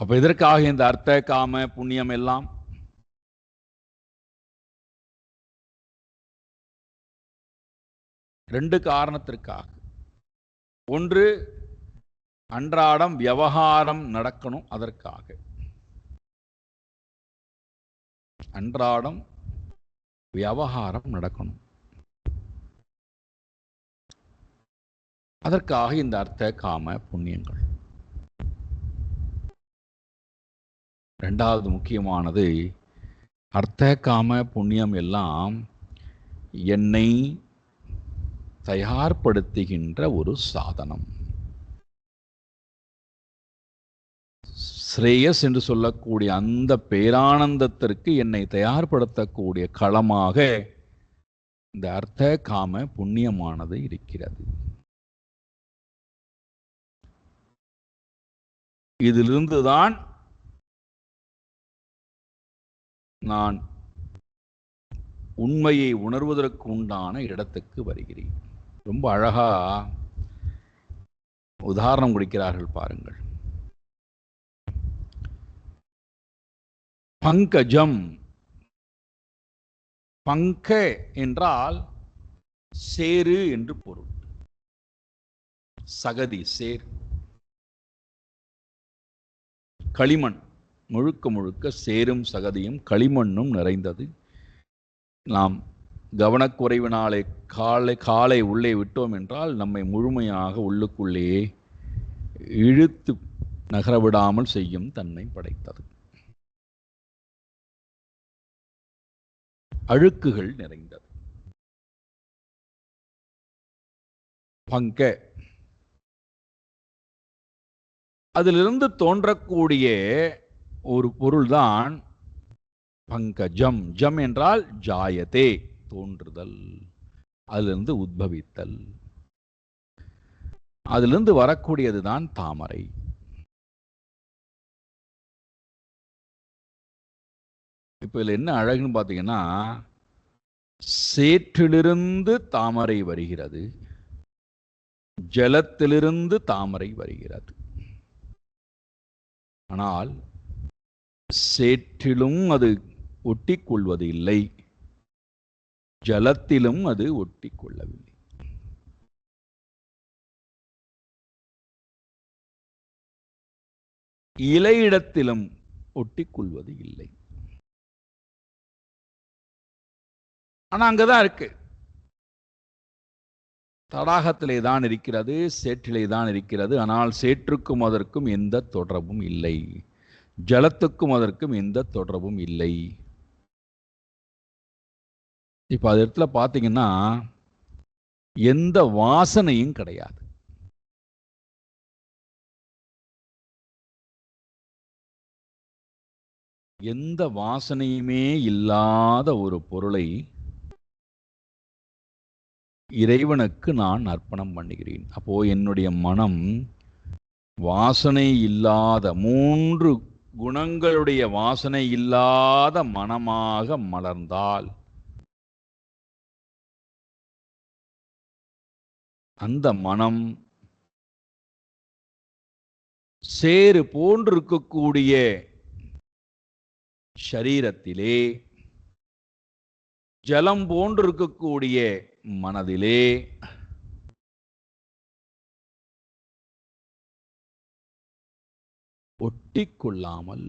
அப்ப எதற்காக இந்த அர்த்த காம புண்ணியம் எல்லாம்? ரெண்டு காரணத்திற்காக. ஒன்று, அன்றாடம் விவகாரம் நடக்கணும், அதற்காக. அன்றாடம் விவகாரம் நடக்கணும், அதற்காக இந்த அர்த்த காம புண்ணியங்கள். ரெண்டாவது முக்கியமானது, அர்த்த காம புண்ணியம் எல்லாம் என்னை தயார்படுத்துகின்ற ஒரு சாதனம். ஸ்ரேயஸ் என்று சொல்லக்கூடிய அந்த பேரானந்தத்திற்கு என்னை தயார்படுத்தக்கூடிய களமாக இந்த அர்த்த காம புண்ணியமானது இருக்கிறது. இதிலிருந்துதான் நான் உண்மையை உணர்வதற்கு உண்டான இடத்துக்கு வருகிறேன். ரொம்ப அழகா உதாரணம் கொடுக்கிறார்கள் பாருங்கள். பங்கஜம், பங்க என்றால் சேரு என்று பொருள். சகதி, சேர், களிமண், முழுக்க முழுக்க சேரும் சகதியும் களிமண்ணும் நிறைந்தது. நாம் கவனக்குறைவினாலே காலை உள்ளே விட்டோம் என்றால் நம்மை முழுமையாக உள்ளுக்குள்ளேயே இழுத்து நகரவிடாமல் செய்யும் தன்மை படைத்தது. அழுக்குகள் நிறைந்தது. பங்க, அதிலிருந்து தோன்றக்கூடிய ஒரு பொருள்தான் பங்கஜம். ஜம் என்றால் ஜாயதே, தோன்றுதல், அதிலிருந்து உத்பவித்தல். அதிலிருந்து வரக்கூடியதுதான் தாமரை. இப்ப இதுல என்ன அழகுன்னு பார்த்தீங்கன்னா, சேற்றிலிருந்து தாமரை வருகிறது, ஜலத்திலிருந்து தாமரை வருகிறது. ஆனால் சேற்றிலும் அது ஒட்டிக்கொள்வது இல்லை, ஜலத்திலும் அது ஒட்டிக்கொள்ளவில்லை. இலையிடத்திலும் ஒட்டிக்கொள்வது இல்லை. ஆனா அங்கதான் இருக்கு, தடாகத்திலே தான் இருக்கிறது, சேற்றிலே தான் இருக்கிறது. ஆனால் சேற்றுக்கும் அதற்கும் எந்த தொடர்பும் இல்லை, ஜலத்துக்கும் அதற்கும் எந்த தொடர்பும் இல்லை. இப்ப அது இடத்துல பார்த்தீங்கன்னா எந்த வாசனையும் கிடையாது. எந்த வாசனையுமே இல்லாத ஒரு பொருளை இறைவனுக்கு நான் அர்ப்பணம் பண்ணுகிறேன். அப்போ என்னுடைய மனம் வாசனை இல்லாத, மூன்று குணங்களுடைய வாசனை இல்லாத மனமாக மலர்ந்தால் அந்த மனம் சேறு போன்றிருக்கக்கூடிய ஷரீரத்திலே, ஜலம் போன்றிருக்கக்கூடிய மனதிலே ஒட்டிக்கொள்ளாமல்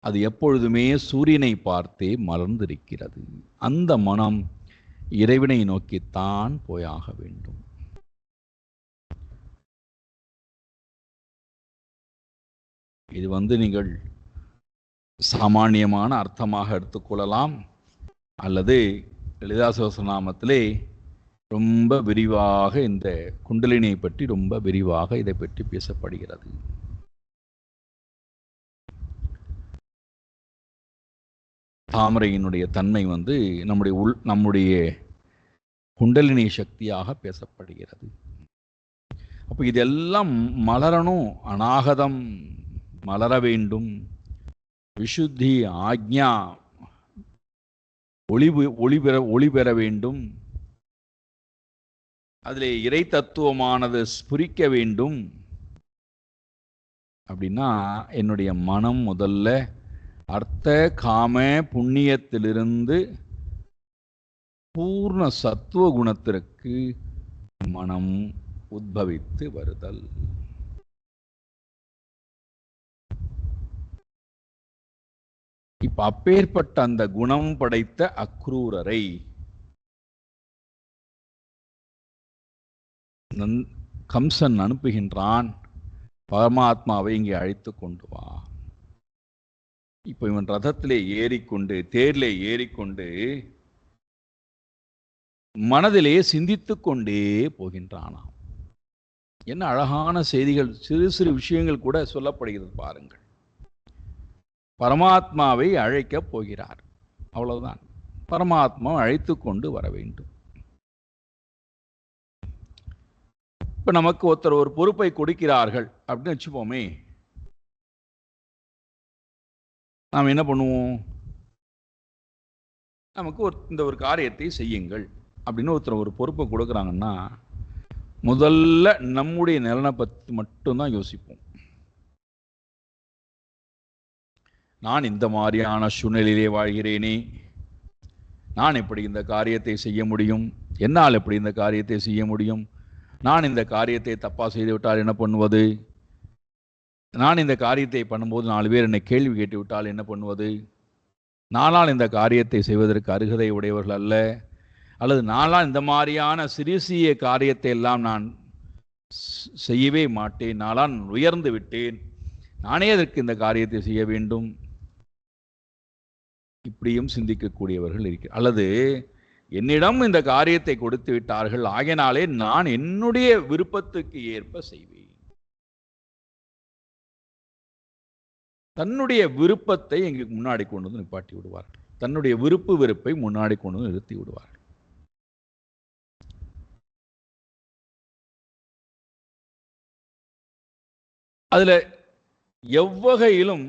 அது எப்பொழுதுமே சூரியனை பார்த்தே மலர்ந்திருக்கிறது. அந்த மனம் இறைவனை நோக்கித்தான் போயாக வேண்டும். இது நீங்கள் சாமானியமான அர்த்தமாக எடுத்துக்கொள்ளலாம், அல்லது லலிதா சகஸ்ரநாமத்திலே ரொம்ப விரிவாக இந்த குண்டலினியை பற்றி ரொம்ப விரிவாக இதை பற்றி பேசப்படுகிறது. தாமரையினுடைய தன்மை நம்முடைய குண்டலினி சக்தியாக பேசப்படுகிறது. அப்போ இதெல்லாம் மலரணும், அநாகதம் மலர வேண்டும், விசுத்தி ஆக்ஞா ஒளி பெற வேண்டும், அதிலே இறை தத்துவமானது ஸ்புரிக்க வேண்டும். அப்படின்னா என்னுடைய மனம் முதல்ல அர்த்த காம புண்ணியத்திலிருந்து பூர்ண சத்துவ குணத்திற்கு மனம் உத்பவித்து வருதல். இப்ப அப்பேற்பட்ட அந்த குணம் படைத்த அக்ரூரரை கம்சன் அனுப்புகின்றான், பரமாத்மாவை இங்கே அழைத்து கொண்டு வா. இப்ப இவன் ரதத்திலே ஏறிக்கொண்டு, தேரிலே ஏறிக்கொண்டு மனதிலே சிந்தித்து கொண்டே போகின்றானாம். என்ன அழகான செய்திகள், சிறு சிறு விஷயங்கள் கூட சொல்லப்படுகிறது பாருங்கள். பரமாத்மாவை அழைக்கப் போகிறார், அவ்வளவுதான். பரமாத்மா அழைத்து கொண்டு வர வேண்டும். இப்ப நமக்கு ஒருத்தர் ஒரு பொறுப்பை கொடுக்கிறார்கள் அப்படின்னு வச்சுப்போமே, நாம் என்ன பண்ணுவோம்? நமக்கு இந்த ஒரு காரியத்தை செய்யுங்கள் அப்படின்னு ஒருத்தர் ஒரு பொறுப்பை கொடுக்குறாங்கன்னா முதல்ல நம்முடைய நலனை பற்றி மட்டும்தான் யோசிப்போம். நான் இந்த மாதிரியான சூழ்நிலையிலே வாழ்கிறேனே, நான் எப்படி இந்த காரியத்தை செய்ய முடியும், என்னால் எப்படி இந்த காரியத்தை செய்ய முடியும், நான் இந்த காரியத்தை தப்பாக செய்துவிட்டால் என்ன பண்ணுவது, நான் இந்த காரியத்தை பண்ணும்போது 4 பேர் என்னை கேள்வி கேட்டு விட்டால் என்ன பண்ணுவது, நானால் இந்த காரியத்தை செய்வதற்கு அருகதை உடையவர்கள் அல்ல, அல்லது நானால் இந்த மாதிரியான சிறிய காரியத்தை எல்லாம் நான் செய்யவே மாட்டேன், நானால் உயர்ந்து விட்டேன், நானே அதற்கு இந்த காரியத்தை செய்ய வேண்டும், இப்படியும் சிந்திக்கக்கூடியவர்கள் இருக்கிறார். அல்லது என்னிடம் இந்த காரியத்தை கொடுத்து விட்டார்கள், ஆகையினாலே நான் என்னுடைய விருப்பத்துக்கு ஏற்ப செய்வேன். தன்னுடைய விருப்பத்தை எங்களுக்கு முன்னாடி கொண்டு வந்து நிப்பாட்டி விடுவார்கள், தன்னுடைய வெறுப்பை முன்னாடி கொண்டு வந்து நிறுத்தி விடுவார்கள். அதுல எவ்வகையிலும்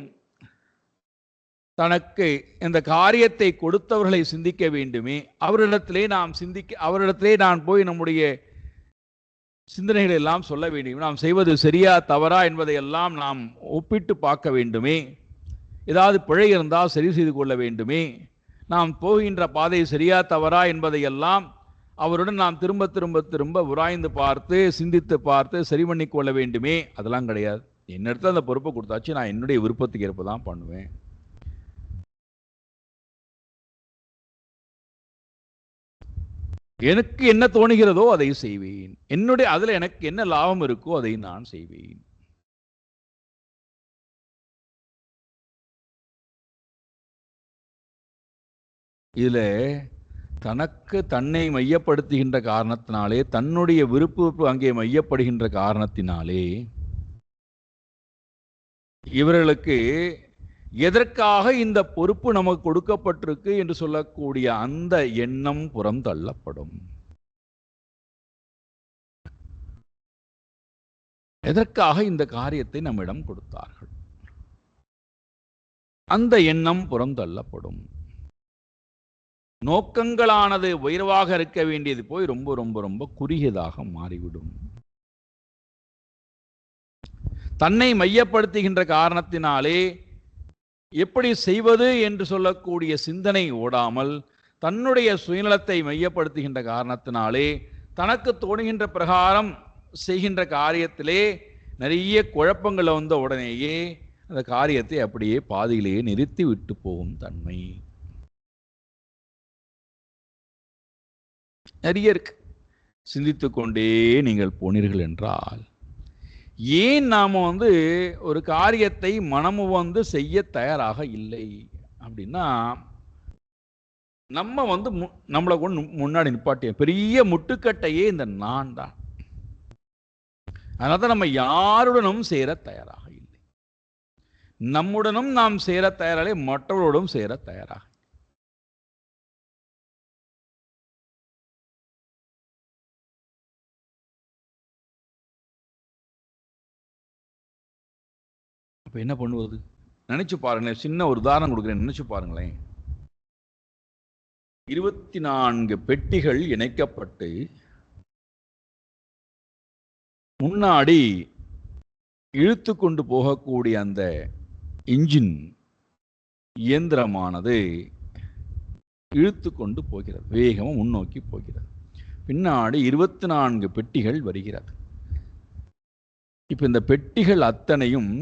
தனக்கு இந்த காரியத்தை கொடுத்தவர்களை சிந்திக்க வேண்டுமே, அவரிடத்திலே நான் போய் நம்முடைய சிந்தனைகளை எல்லாம் சொல்ல வேண்டும், நாம் செய்வது சரியா தவறா என்பதை எல்லாம் நாம் ஒப்பிட்டு பார்க்க வேண்டுமே, ஏதாவது பிழை இருந்தால் சரி செய்து கொள்ள வேண்டுமே, நாம் போகின்ற பாதை சரியா தவறா என்பதையெல்லாம் அவருடன் நாம் திரும்ப திரும்ப திரும்ப உராய்ந்து பார்த்து சிந்தித்து பார்த்து சரி பண்ணி கொள்ள வேண்டுமே. அதெல்லாம் கிடையாது. என்னிடத்துல அந்த பொறுப்பை கொடுத்தாச்சு, நான் என்னுடைய விருப்பத்துக்கு ஏற்ப தான் பண்ணுவேன். எனக்கு என்ன தோணுகிறதோ அதை செய்வேன், அதுல எனக்கு என்ன லாபம் இருக்கோ அதை நான் செய்வேன். இதுல தன்னை மையப்படுத்துகின்ற காரணத்தினாலே, தன்னுடைய விருப்பு அங்கே மையப்படுகின்ற காரணத்தினாலே இவர்களுக்கு எதற்காக இந்த பொறுப்பு நமக்கு கொடுக்கப்பட்டிருக்கு என்று சொல்லக்கூடிய அந்த எண்ணம் புறம் தள்ளப்படும். எதற்காக இந்த காரியத்தை நம்மிடம் கொடுத்தார்கள், அந்த எண்ணம் புறம் தள்ளப்படும். நோக்கங்களானது உயர்வாக இருக்க வேண்டியது போய் ரொம்ப ரொம்ப ரொம்ப குறுகியதாக மாறிவிடும். தன்னை மையப்படுத்துகின்ற காரணத்தினாலே எப்படி செய்வது என்று சொல்லக்கூடிய சிந்தனை ஓடாமல் தன்னுடைய சுயநலத்தை மையப்படுத்துகின்ற காரணத்தினாலே தனக்கு தோணுகின்ற பிரகாரம் செய்கின்ற காரியத்திலே நிறைய குழப்பங்கள் வந்த உடனேயே அந்த காரியத்தை அப்படியே பாதியிலேயே நிறுத்தி விட்டு போகும் தன்மை நிறைய இருக்கு. சிந்தித்து கொண்டே நீங்கள் போனீர்கள் என்றால் ஏன் நாம ஒரு காரியத்தை மனமு செய்ய தயாராக இல்லை அப்படின்னா, நம்ம நம்மளை கொண்டு முன்னாடி நிப்பாட்டிய பெரிய முட்டுக்கட்டையே இந்த நான் தான். அதனால தான் நம்ம யாருடனும் சேர தயாராக இல்லை. நம்முடனும் நாம் சேர தயாராக, மற்றவரோடும் சேர தயாராக. அப்ப என்ன பண்ணுவது? நினைச்சு பாருங்களேன். சின்ன ஒரு உதாரணம் கொடுக்குறேன், நினைச்சு பாருங்களேன். 24 பெட்டிகள் இணைக்கப்பட்டு முன்னாடி இழுத்து கொண்டு போகக்கூடிய அந்த இன்ஜின் இயந்திரமானது இழுத்து கொண்டு போகிறது, வேகமும் முன்னோக்கி போகிறது. பின்னாடி 24 பெட்டிகள் வருகிறது. இப்ப இந்த பெட்டிகள் அத்தனையும்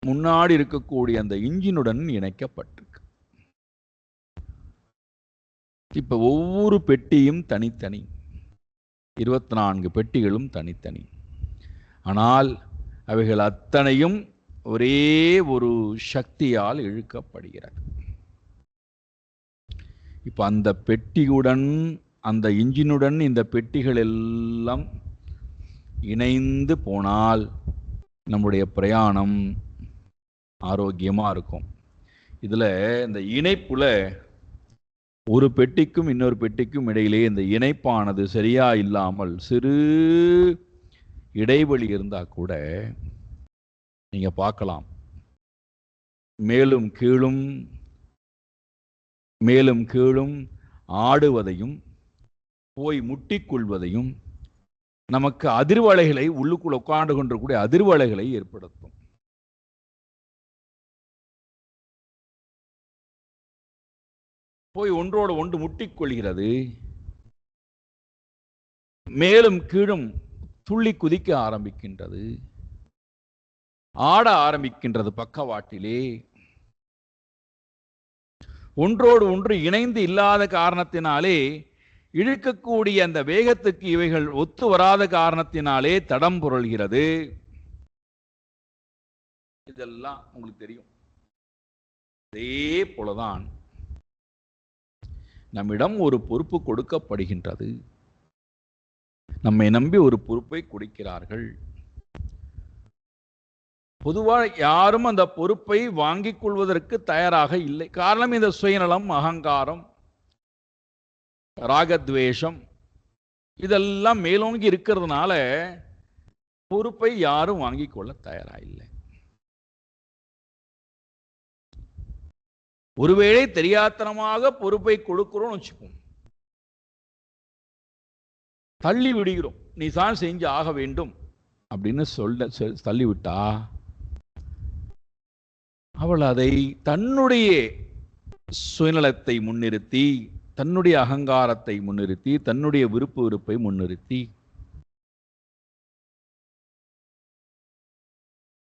முன்னாடி இருக்கக்கூடிய அந்த இன்ஜினுடன் இணைக்கப்பட்டிருக்கு. இப்ப ஒவ்வொரு பெட்டியும் தனித்தனி, 24 பெட்டிகளும் தனித்தனி. ஆனால் அவைகள் அத்தனையும் ஒரே ஒரு சக்தியால் இழுக்கப்படுகிறது. இப்ப அந்த பெட்டியுடன், அந்த இன்ஜினுடன் இந்த பெட்டிகள் எல்லாம் இணைந்து போனால் நம்முடைய பிரயாணம் ஆரோக்கியமா இருக்கும். இதுல இந்த இணைப்புல ஒரு பெட்டிக்கும் இன்னொரு பெட்டிக்கும் இடையிலே இந்த இணைப்பானது சரியா இல்லாமல் சிறு இடைவெளி இருந்தா கூட நீங்க பார்க்கலாம், மேலும் கீழும் மேலும் கீழும் ஆடுவதையும் போய் முட்டிக்கொள்வதையும் நமக்கு அதிர்வலைகளை, உள்ளுக்குள் உட்கார்ந்து கொண்டிருக்கூடிய அதிர்வலைகளை ஏற்படுத்தும். போய் ஒன்றோடு ஒன்று முட்டிக்கொள்கிறது, மேலும் கீழும் துள்ளி குதிக்க ஆரம்பிக்கின்றது, ஆட ஆரம்பிக்கின்றது. பக்கவாட்டிலே ஒன்றோடு ஒன்று இணைந்து இல்லாத காரணத்தினாலே, இழுக்கக்கூடிய அந்த வேகத்துக்கு இவைகள் ஒத்து வராத காரணத்தினாலே தடம் புரள்கிறது. இதெல்லாம் உங்களுக்கு தெரியும். அதே போலதான் நம்மிடம் ஒரு பொறுப்பு கொடுக்கப்படுகின்றது. நம்மை நம்பி ஒரு பொறுப்பை கொடுக்கிறார்கள். பொதுவாக யாரும் அந்த பொறுப்பை வாங்கிக் கொள்வதற்கு தயாராக இல்லை. காரணம் இந்த சுயநலம், அகங்காரம், ராகத்வேஷம் இதெல்லாம் மேலோங்கி இருக்கிறதுனால பொறுப்பை யாரும் வாங்கிக் கொள்ள தயாராக இல்லை. ஒருவேளை தெரியாத்தனமாக பொறுப்பை கொடுக்கிறோம் வச்சுப்போம், தள்ளி விடுகிறோம், நீ தான் செஞ்சு ஆக வேண்டும் அப்படின்னு தள்ளிவிட்டா அவள் அதை தன்னுடைய சுயநலத்தை முன்னிறுத்தி, தன்னுடைய அகங்காரத்தை முன்னிறுத்தி, தன்னுடைய விருப்பு வெறுப்பை முன்னிறுத்தி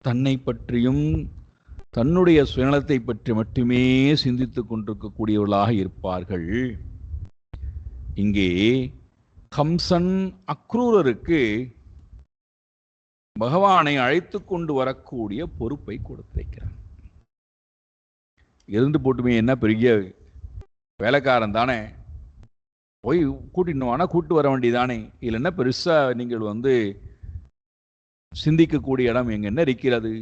தன்னை பற்றியும் தன்னுடைய சுயநலத்தை பற்றி மட்டுமே சிந்தித்துக் கொண்டிருக்கக்கூடியவர்களாக இருப்பார்கள். இங்கே கம்சன் அக்ரூரருக்கு பகவானை அழைத்து கொண்டு வரக்கூடிய பொறுப்பை கொடுத்திருக்கிறார். இருந்து போட்டுமே, என்ன பெரிய வேலைக்காரன் தானே, போய் கூட்டிட்டு வானா கூட்டு வர வேண்டியதானே, இதில் என்ன பெருசா நீங்கள் சிந்திக்கக்கூடிய இடம் எங்க என்ன இருக்கிறது?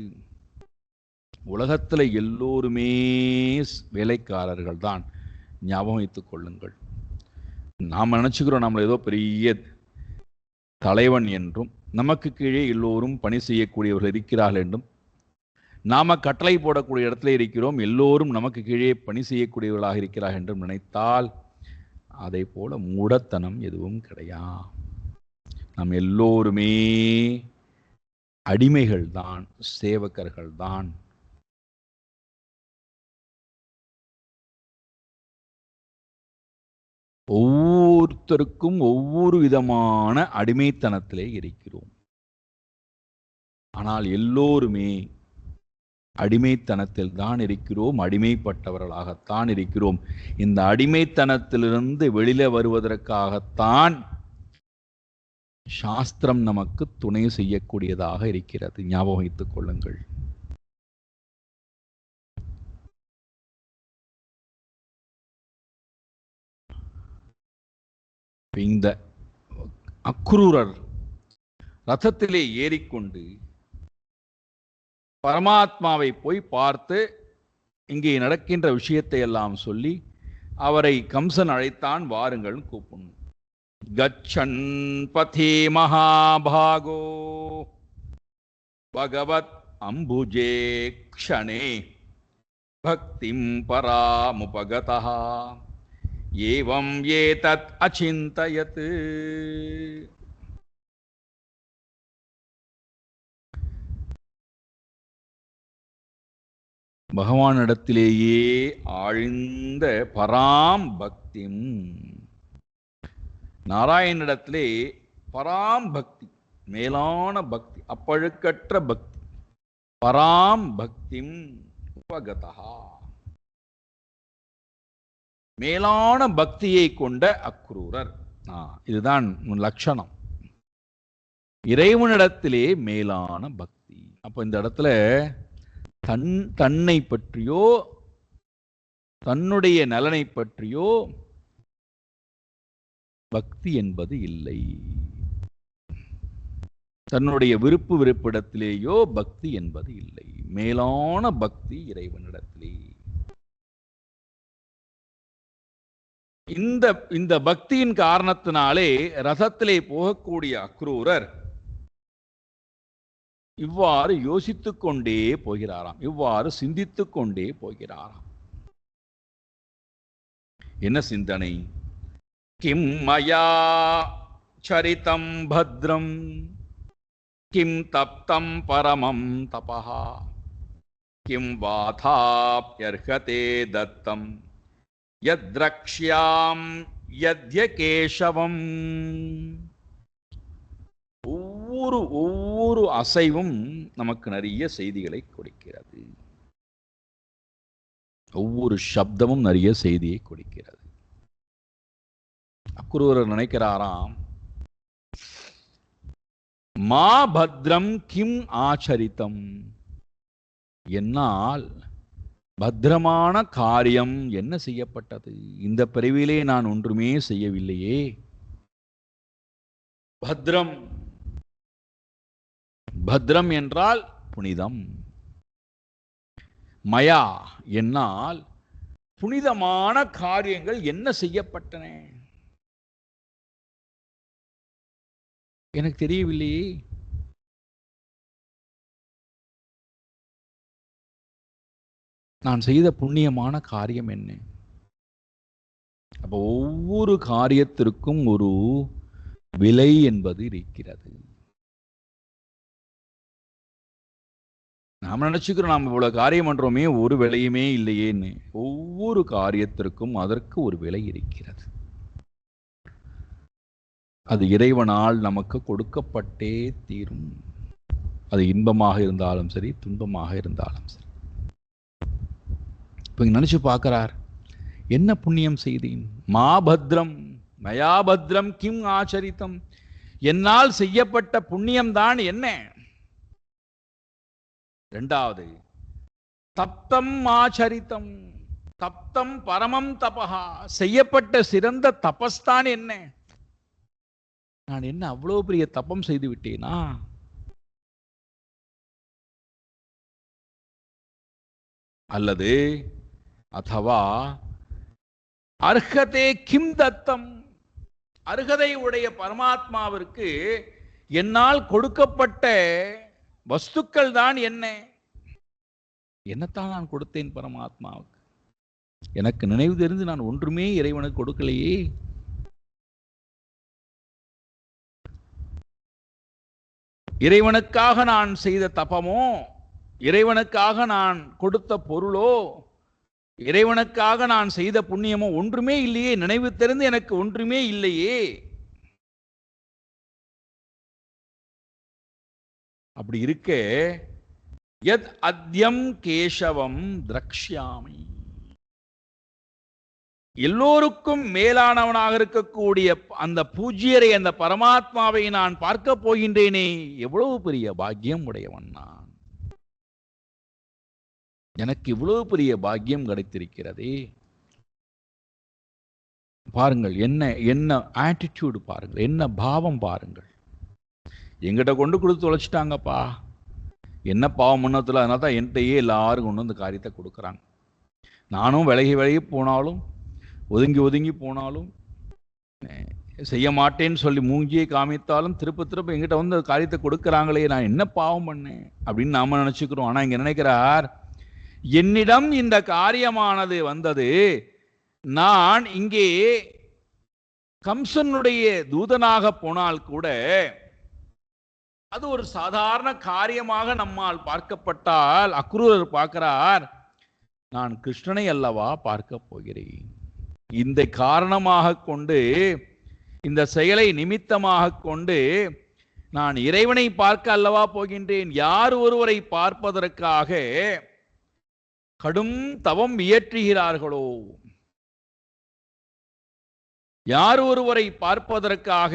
உலகத்தில் எல்லோருமே வேலைக்காரர்கள் தான், ஞாபகம் வைத்துக் கொள்ளுங்கள். நாம் நினைச்சுக்கிறோம் நம்மளை ஏதோ பெரிய தலைவன் என்றும், நமக்கு கீழே எல்லோரும் பணி செய்யக்கூடியவர்கள் இருக்கிறார்கள் என்றும், நாம கட்டளை போடக்கூடிய இடத்துல இருக்கிறோம், எல்லோரும் நமக்கு கீழே பணி செய்யக்கூடியவர்களாக இருக்கிறார்கள் என்றும் நினைத்தால் அதை போல மூடத்தனம் எதுவும் கிடையாது. நாம் எல்லோருமே அடிமைகள் தான், சேவகர்கள் தான். ஒவ்வொருத்தருக்கும் ஒவ்வொரு விதமான அடிமைத்தனத்திலே இருக்கிறோம். ஆனால் எல்லோருமே அடிமைத்தனத்தில் தான் இருக்கிறோம், அடிமைப்பட்டவர்களாகத்தான் இருக்கிறோம். இந்த அடிமைத்தனத்திலிருந்து வெளியில வருவதற்காகத்தான் சாஸ்திரம் நமக்கு துணை செய்யக்கூடியதாக இருக்கிறது. ஞாபகம் வைத்துக் கொள்ளுங்கள். இந்த அக்ரூரர் ரதத்திலே ஏறிக்கொண்டு பரமாத்மாவை போய் பார்த்து இங்கே நடக்கின்ற விஷயத்தை எல்லாம் சொல்லி அவரை கம்சன் அழைத்தான், வாருங்கள் கூப்பிடணும். கச்சன் பதி மகாபாகோ பகவத் அம்புஜே க்ஷணே பக்திம் பராமுபகதஹ ஏவம் ஏதத் அசிந்தயத். பகவானிடத்திலேயே ஆழ்ந்த பராம் பக்திம், நாராயணனிடத்திலே பராம் பக்தி, மேலான பக்தி, அப்பழுக்கற்ற பக்தி, பராம் பக்திம் உபகதஹ, மேலான பக்தியை கொண்ட அக்ரூரர். இதுதான் லட்சணம், இறைவனிடத்திலே மேலான பக்தி. அப்போ இந்த இடத்துல தன்னை பற்றியோ தன்னுடைய நலனை பற்றியோ பக்தி என்பது இல்லை. தன்னுடைய விருப்பு வெறுப்பிடத்திலேயோ பக்தி என்பது இல்லை. மேலான பக்தி இறைவனிடத்திலே. இந்த பக்தியின் காரணத்தினாலே ரதத்திலே போகக்கூடிய அக்ரூரர் இவ்வாறு யோசித்துக் கொண்டே போகிறாராம், இவ்வாறு சிந்தித்துக் கொண்டே போகிறாராம். என்ன சிந்தனை? கிம் மயா சரிதம் பத்ரம் கிம் தப்தம் பரமம் தபஹ கிம் வாதாப்யர்ஹதே தத்தம் யத்ரக்ஷ்யாம் யத்ய கேசவம். ஒவ்வொரு அசைவும் நமக்கு நிறைய செய்திகளை கொடுக்கிறது. ஒவ்வொரு சப்தமும் நிறைய செய்தியை கொடுக்கிறது. அக்ரூரர் நினைக்கிறாராம், மா பத்ரம் கிம் ஆச்சரித்தம், என்னால் பத்திரமான காரியம் என்ன செய்யப்பட்டது? இந்த பிறவிலே நான் ஒன்றுமே செய்யவில்லையே. பத்ரம், பத்ரம் என்றால் புனிதம். மயா என்னால் புனிதமான காரியங்கள் என்ன செய்யப்பட்டன எனக்கு தெரியவில்லையே. நான் செய்த புண்ணியமான காரியம் என்ன? அப்ப ஒவ்வொரு காரியத்திற்கும் ஒரு விலை என்பது இருக்கிறது. நாம் நினைச்சுக்கிறோம் நாம் இவ்வளவு காரியம் பண்றோமே, ஒரு விலையுமே இல்லையேன்னு. ஒவ்வொரு காரியத்திற்கும் அதற்கு ஒரு விலை இருக்கிறது. அது இறைவனால் நமக்கு கொடுக்கப்பட்டே தீரும். அது இன்பமாக இருந்தாலும் சரி, துன்பமாக இருந்தாலும் சரி. இப்ப நினைச்சு பார்க்கிறார், என்ன புண்ணியம் செய்தேன்? மாபத்ரம் மயாபத்ரம் கிம் ஆச்சரித்தம், என்னால் செய்யப்பட்ட புண்ணியம்தான் என்ன? இரண்டாவது, தப்தம் ஆச்சரித்தம், தப்தம் பரமம் தபஹா, செய்யப்பட்ட சிறந்த தபஸ்தான் என்ன? நான் என்ன அவ்வளவு பெரிய தபம் செய்து விட்டேனா? அல்லது அதுவா அர்ஹதே கிம் தத்தம், அர்ஹதை உடைய பரமாத்மாவிற்கு என்னால் கொடுக்கப்பட்ட வஸ்துக்கள் தான் என்ன? என்னத்தான் நான் கொடுத்தேன் பரமாத்மாவுக்கு? எனக்கு நினைவு தெரிந்து நான் ஒன்றுமே இறைவனுக்கு கொடுக்கலையே. இறைவனுக்காக நான் செய்த தபமோ, இறைவனுக்காக நான் கொடுத்த பொருளோ, இறைவனுக்காக நான் செய்த புண்ணியமோ ஒன்றுமே இல்லையே. நினைவு தெரிந்து எனக்கு ஒன்றுமே இல்லையே. அப்படி இருக்க யத் அத்யம் கேசவம் திரக்ஷ்யாமி, எல்லோருக்கும் மேலானவனாக இருக்கக்கூடிய அந்த பூஜ்யரை, அந்த பரமாத்மாவை நான் பார்க்க போகின்றேனே, எவ்வளவு பெரிய பாக்கியம் உடையவன் நான். எனக்கு இவ்வளவு பெரிய பாக்கியம் கிடைத்திருக்கிறதே. பாருங்கள், என்ன என்ன ஆட்டிடியூடு பாருங்கள், என்ன பாவம் பாருங்கள். எங்கிட்ட கொண்டு கொடுத்து தொலைச்சிட்டாங்கப்பா, என்ன பாவம் முன்னத்தில், அதனால தான் என்கிட்டயே எல்லாரும் கொண்டு வந்து காரியத்தை கொடுக்குறாங்க. நானும் விலகி விலகி போனாலும், ஒதுங்கி ஒதுங்கி போனாலும், செய்ய மாட்டேன்னு சொல்லி மூஞ்சியை காமித்தாலும் திருப்ப திருப்ப எங்கிட்ட வந்து காரியத்தை கொடுக்குறாங்களே, நான் என்ன பாவம் பண்ணேன் அப்படின்னு நாம நினச்சிக்கிறோம். ஆனால் இங்கே நினைக்கிறார், என்னிடம் இந்த காரியமானது வந்தது, நான் இங்கே கம்சனுடைய தூதனாக போனால் கூட அது ஒரு சாதாரண காரியமாக நம்மால் பார்க்கப்பட்டால், அக்ரூரர் பார்க்கிறார், நான் கிருஷ்ணனை அல்லவா பார்க்க போகிறேன். இந்த காரணமாக கொண்டு, இந்த செயலை நிமித்தமாக கொண்டு நான் இறைவனை பார்க்க அல்லவா போகின்றேன். யார் ஒருவரை பார்ப்பதற்காக கடும் தவம் இயற்றுகிறார்களோ, யார் ஒருவரை பார்ப்பதற்காக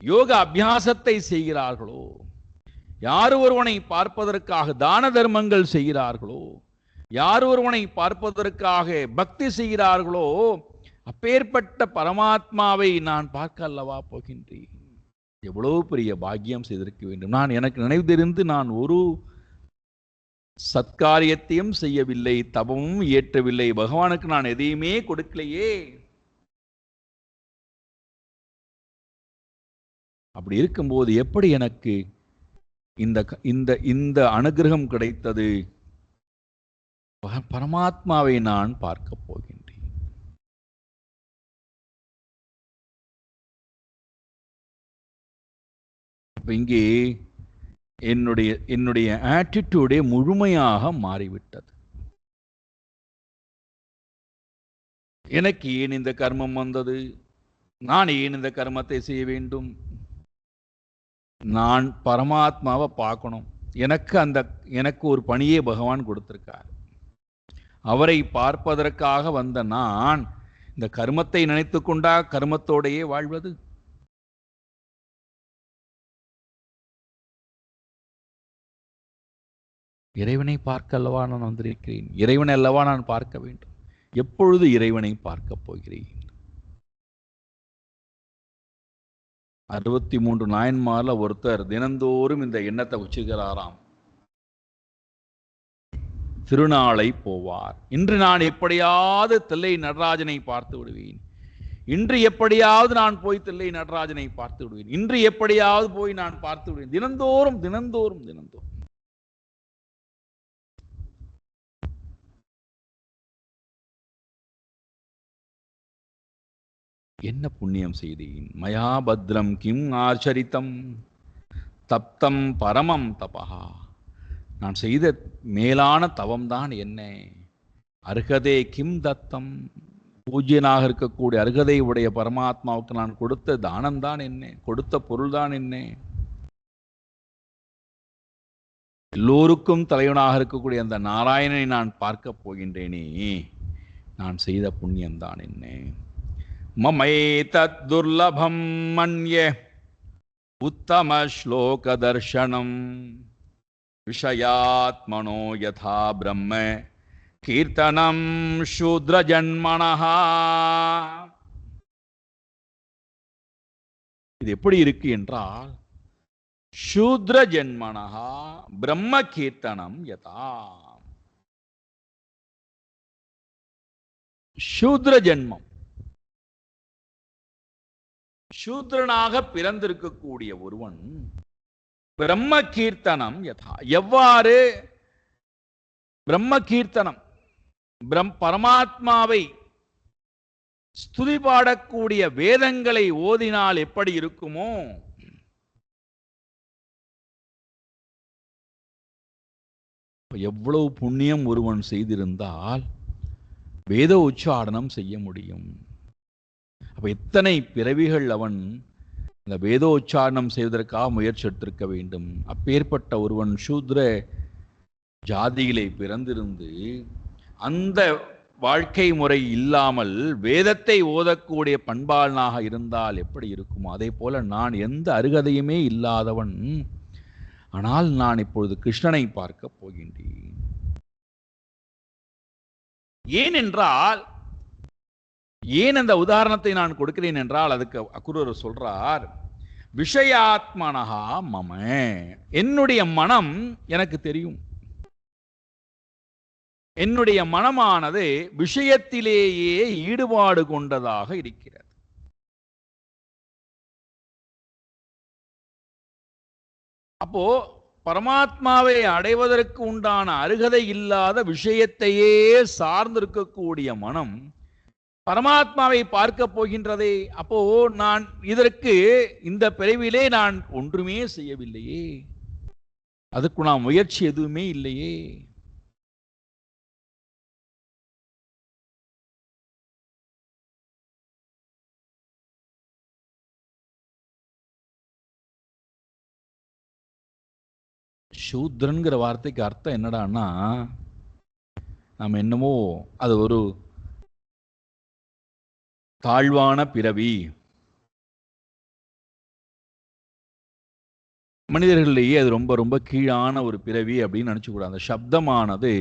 யோக அபியாசத்தை செய்கிறார்களோ, யார் ஒருவனை பார்ப்பதற்காக தான தர்மங்கள் செய்கிறார்களோ, யார் ஒருவனை பார்ப்பதற்காக பக்தி செய்கிறார்களோ, அப்பேற்பட்ட பரமாத்மாவை நான் பார்க்க அல்லவா போகின்றேன். எவ்வளவு பெரிய பாக்கியம் செய்திருக்க வேண்டும். நான் எனக்கு நினைவு தெரிந்து நான் ஒரு சத்காரியத்தையும் செய்யவில்லை, தபமும் ஏற்றவில்லை, பகவானுக்கு நான் எதையுமே கொடுக்கலையே. அப்படி இருக்கும்போது எப்படி எனக்கு இந்த இந்த இந்த அனுகிரகம் கிடைத்தது? பரமாத்மாவை நான் பார்க்க போகின்றேன். இப்ப இங்கே என்னுடைய ஆட்டிடியூடே முழுமையாக மாறிவிட்டது. எனக்கு ஏன் இந்த கர்மம் வந்தது? நான் ஏன் இந்த கர்மத்தை செய்ய வேண்டும்? நான் பரமாத்மாவை பார்க்கணும். எனக்கு ஒரு பணியை பகவான் கொடுத்திருக்கார். அவரை பார்ப்பதற்காக வந்த நான் இந்த கர்மத்தை நினைத்து கொண்டா கர்மத்தோடையே வாழ்வது? இறைவனை பார்க்க அல்லவா நான் வந்திருக்கிறேன். இறைவனை அல்லவா நான் பார்க்க வேண்டும். எப்பொழுது இறைவனை பார்க்க போகிறேன்? 63 நாயன்மார்ல ஒருத்தர் தினந்தோறும் இந்த எண்ணத்தை வச்சுக்கிறாராம். திருநாளை போவார். இன்று நான் எப்படியாவது தில்லை நடராஜனை பார்த்து விடுவேன். இன்று எப்படியாவது நான் போய் தில்லை நடராஜனை பார்த்து விடுவேன். இன்று எப்படியாவது போய் நான் பார்த்து விடுவேன். தினந்தோறும் தினந்தோறும் தினந்தோறும். என்ன புண்ணியம் செய்தேன்? மயா பத்ரம் கிம் ஆச்சரித்தம் தப்தம் பரமம் தபஹா. நான் செய்த மேலான தவம்தான் என்ன? அர்ஹதே கிம் தத்தம். பூஜ்யனாக இருக்கக்கூடிய அர்ஹதை உடைய பரமாத்மாவுக்கு நான் கொடுத்த தானம்தான் என்ன? கொடுத்த பொருள்தான் என்ன? எல்லோருக்கும் தலைவனாக இருக்கக்கூடிய அந்த நாராயணனை நான் பார்க்க போகின்றேனே, நான் செய்த புண்ணியம்தான் என்ன? மமைதத் துர்லபம் மன்யே உத்தம ஸ்லோக தர்ஷனம் விஷயாத்மனோ யதா பிரம்ம கீர்த்தனம் சூத்ர ஜன்மனஹ. இது எப்படி இருக்கு என்றால், சூத்ர ஜன்மனஹ பிரம்ம கீர்த்தனம் யதா. சூத்ர ஜன்மம், சூத்ரனாக பிறந்திருக்கக்கூடிய ஒருவன் பிரம்ம கீர்த்தனம் யதா, எவ்வாறு பிரம்ம கீர்த்தனம் பரமாத்மாவை ஸ்துதி பாடக்கூடிய வேதங்களை ஓதினால் எப்படி இருக்குமோ எவ்வளவு புண்ணியம் ஒருவன் செய்திருந்தால் வேத உச்சாடனம் செய்ய முடியும். அப்ப எத்தனை பிறவிகள் அவன் இந்த வேதோச்சாரணம் செய்வதற்காக முயற்சி எடுத்திருக்க வேண்டும். அப்பேற்பட்ட ஒருவன் சூத்ர ஜாதியிலே பிறந்திருந்து அந்த வாழ்க்கை முறை இல்லாமல் வேதத்தை ஓதக்கூடிய பண்பாளனாக இருந்தால் எப்படி இருக்குமோ அதே போல நான் எந்த அருகதையுமே இல்லாதவன், ஆனால் நான் இப்பொழுது கிருஷ்ணனை பார்க்க போகின்றேன். ஏனென்றால் ஏன் அந்த உதாரணத்தை நான் கொடுக்கிறேன் என்றால் அதுக்கு அக்ரூரர் சொல்றார், விஷயாத்மனஹா மம, என்னுடைய மனம் எனக்கு தெரியும். என்னுடைய மனமானது விஷயத்திலேயே ஈடுபாடு கொண்டதாக இருக்கிறது. அப்போ பரமாத்மாவை அடைவதற்கு உண்டான அருகதை இல்லாத விஷயத்தையே சார்ந்திருக்கக்கூடிய மனம் பரமாத்மாவை பார்க்க போகின்றதே. அப்போ நான் இதற்கு இந்த பிறவிலே நான் ஒன்றுமே செய்யவில்லையே, அதுக்கு நான் முயற்சி எதுவுமே இல்லையே. சூத்ரன்கிற வார்த்தைக்கு அர்த்தம் என்னடான்னா, நம்ம என்னமோ அது ஒரு தாழ்வான பிறவி, மனிதர்களிலேயே அது ரொம்ப ரொம்ப கீழான ஒரு பிறவி அப்படின்னு நினைச்சுக்கூடாது. அந்த சப்தமானது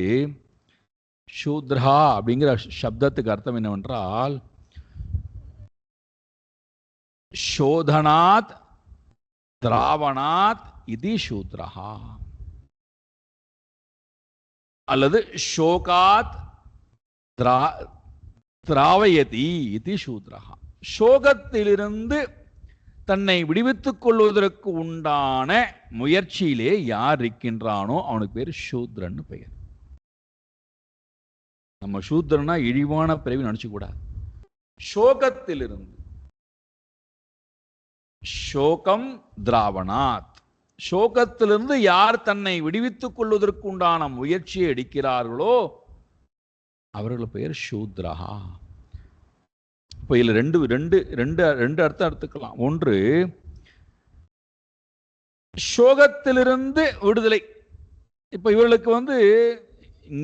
சூத்ரா அப்படிங்கிற சப்தத்துக்கு அர்த்தம் என்னவென்றால் சோதனாத் திராவணாத் இது சூத்ரஹா, அல்லது ஷோகாத் திராவயதி இது சூத்ரஹா. சோகத்திலிருந்து தன்னை விடுவித்துக் கொள்வதற்கு உண்டான முயற்சியிலே யார் இருக்கின்றானோ அவனுக்கு பேர் சூத்ரன்னு பெயர். நம்ம சூத்ரனா இழிவான பிறவி நினைச்சு கூடாது. சோகத்திலிருந்து, சோகம் திராவணாத், சோகத்திலிருந்து யார் தன்னை விடுவித்துக் கொள்வதற்கு உண்டான முயற்சியை எடுக்கிறார்களோ அவர்கள் பெயர் சூத்ரஹா. இப்போ இதில் ரெண்டு அர்த்தம் எடுத்துக்கலாம். ஒன்று, சோகத்திலிருந்து விடுதலை. இப்போ இவர்களுக்கு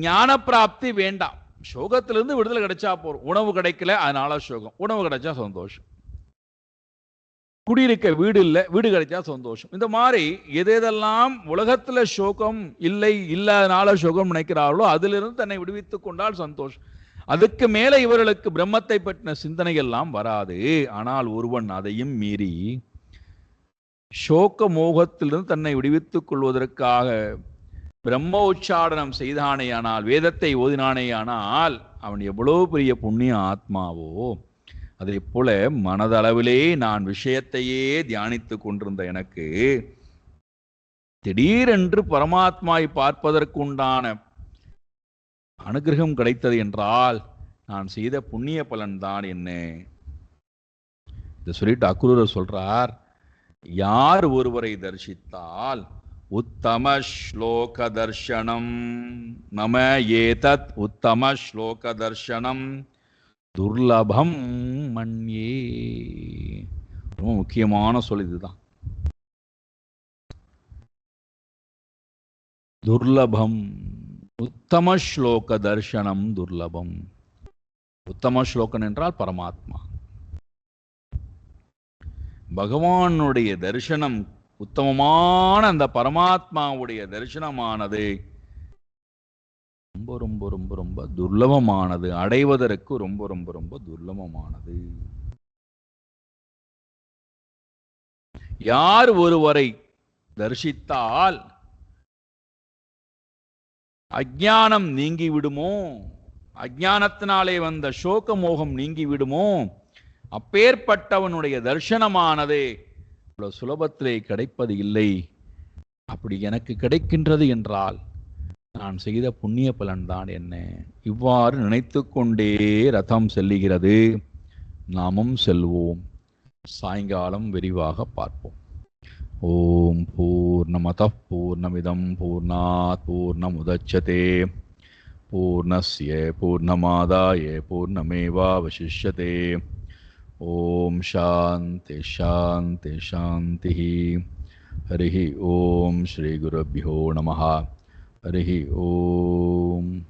ஞான பிராப்தி வேண்டாம், சோகத்திலிருந்து விடுதலை கிடைச்சா போறோம். உணவு கிடைக்கல அதனால சோகம், உணவு கிடைச்சா சந்தோஷம். குடியிருக்க வீடு இல்லை, வீடு கிடைச்சா சந்தோஷம். இந்த மாதிரி எதெல்லாம் உலகத்துல சோகம் இல்லாதனால சோகம் நினைக்கிறார்களோ அதிலிருந்து தன்னை விடுவித்துக் கொண்டால் சந்தோஷம். அதுக்கு மேல இவர்களுக்கு பிரம்மத்தை பற்றின சிந்தனை எல்லாம் வராது. ஆனால் ஒருவன் அதையும் மீறி சோக மோகத்திலிருந்து தன்னை விடுவித்துக் கொள்வதற்காக பிரம்ம உச்சாடனம் செய்தானேயானால், வேதத்தை ஓதினானேயானால் அவன் எவ்வளவு பெரிய புண்ணிய ஆத்மாவோ. அதே போல மனதளவிலே நான் விஷயத்தையே தியானித்து கொண்டிருந்த எனக்கு திடீரென்று பரமாத்மாவை பார்ப்பதற்குண்டான அனுகிரகம் கிடைத்தது என்றால் நான் செய்த புண்ணிய பலன்தான் என்ன. இதை சொல்லிட்டு அக்ரூரர் சொல்றார், யார் ஒருவரை தரிசித்தால் உத்தம ஸ்லோக தர்ஷனம் நம ஏதத் உத்தம ஸ்லோக தர்ஷனம் துர்லபம் மன்யே. ரொம்ப முக்கியமான சொல் இதுதான். துர்லபம், உத்தம ஸ்லோக தர்ஷனம் துர்லபம். உத்தம ஸ்லோகன் என்றால் பரமாத்மா, பகவானுடைய தரிசனம், உத்தமமான அந்த பரமாத்மாவுடைய தரிசனமானது ரொம்ப ரொம்ப ரொம்ப ரொம்ப துர்லபமானது, அடைவதற்கு ரொம்ப ரொம்ப ரொம்ப துர்லபமானது. யார் ஒருவரை தரிசித்தால் அஞ்ஞானம் நீங்கிவிடுமோ, அஞ்ஞானத்தினாலே வந்த சோக மோகம் நீங்கிவிடுமோ, அப்பேற்பட்டவனுடைய தரிசனமானது இவ்வளவு சுலபத்திலே கிடைப்பது இல்லை. அப்படி எனக்கு கிடைக்கின்றது என்றால் நான் செய்த புண்ணிய பலன்தான் என்ன. இவ்வாறு நினைத்து கொண்டே ரதம் செல்லுகிறது. நாமும் செல்வோம். சாயங்காலம் விரிவாக பார்ப்போம். ஓம் பூர்ணமதः பூர்ணமிதம் பூர்ணாத் பூர்ணமுதச்யதே பூர்ணஸ்ய பூர்ணமாதாய பூர்ணமேவாவசிஷ்யதே. ஓம் சாந்தி சாந்தி சாந்தி. ஹரிஹி ஓம் ஸ்ரீ குருभ्यो நமः. ஹரிஹி ஓம்.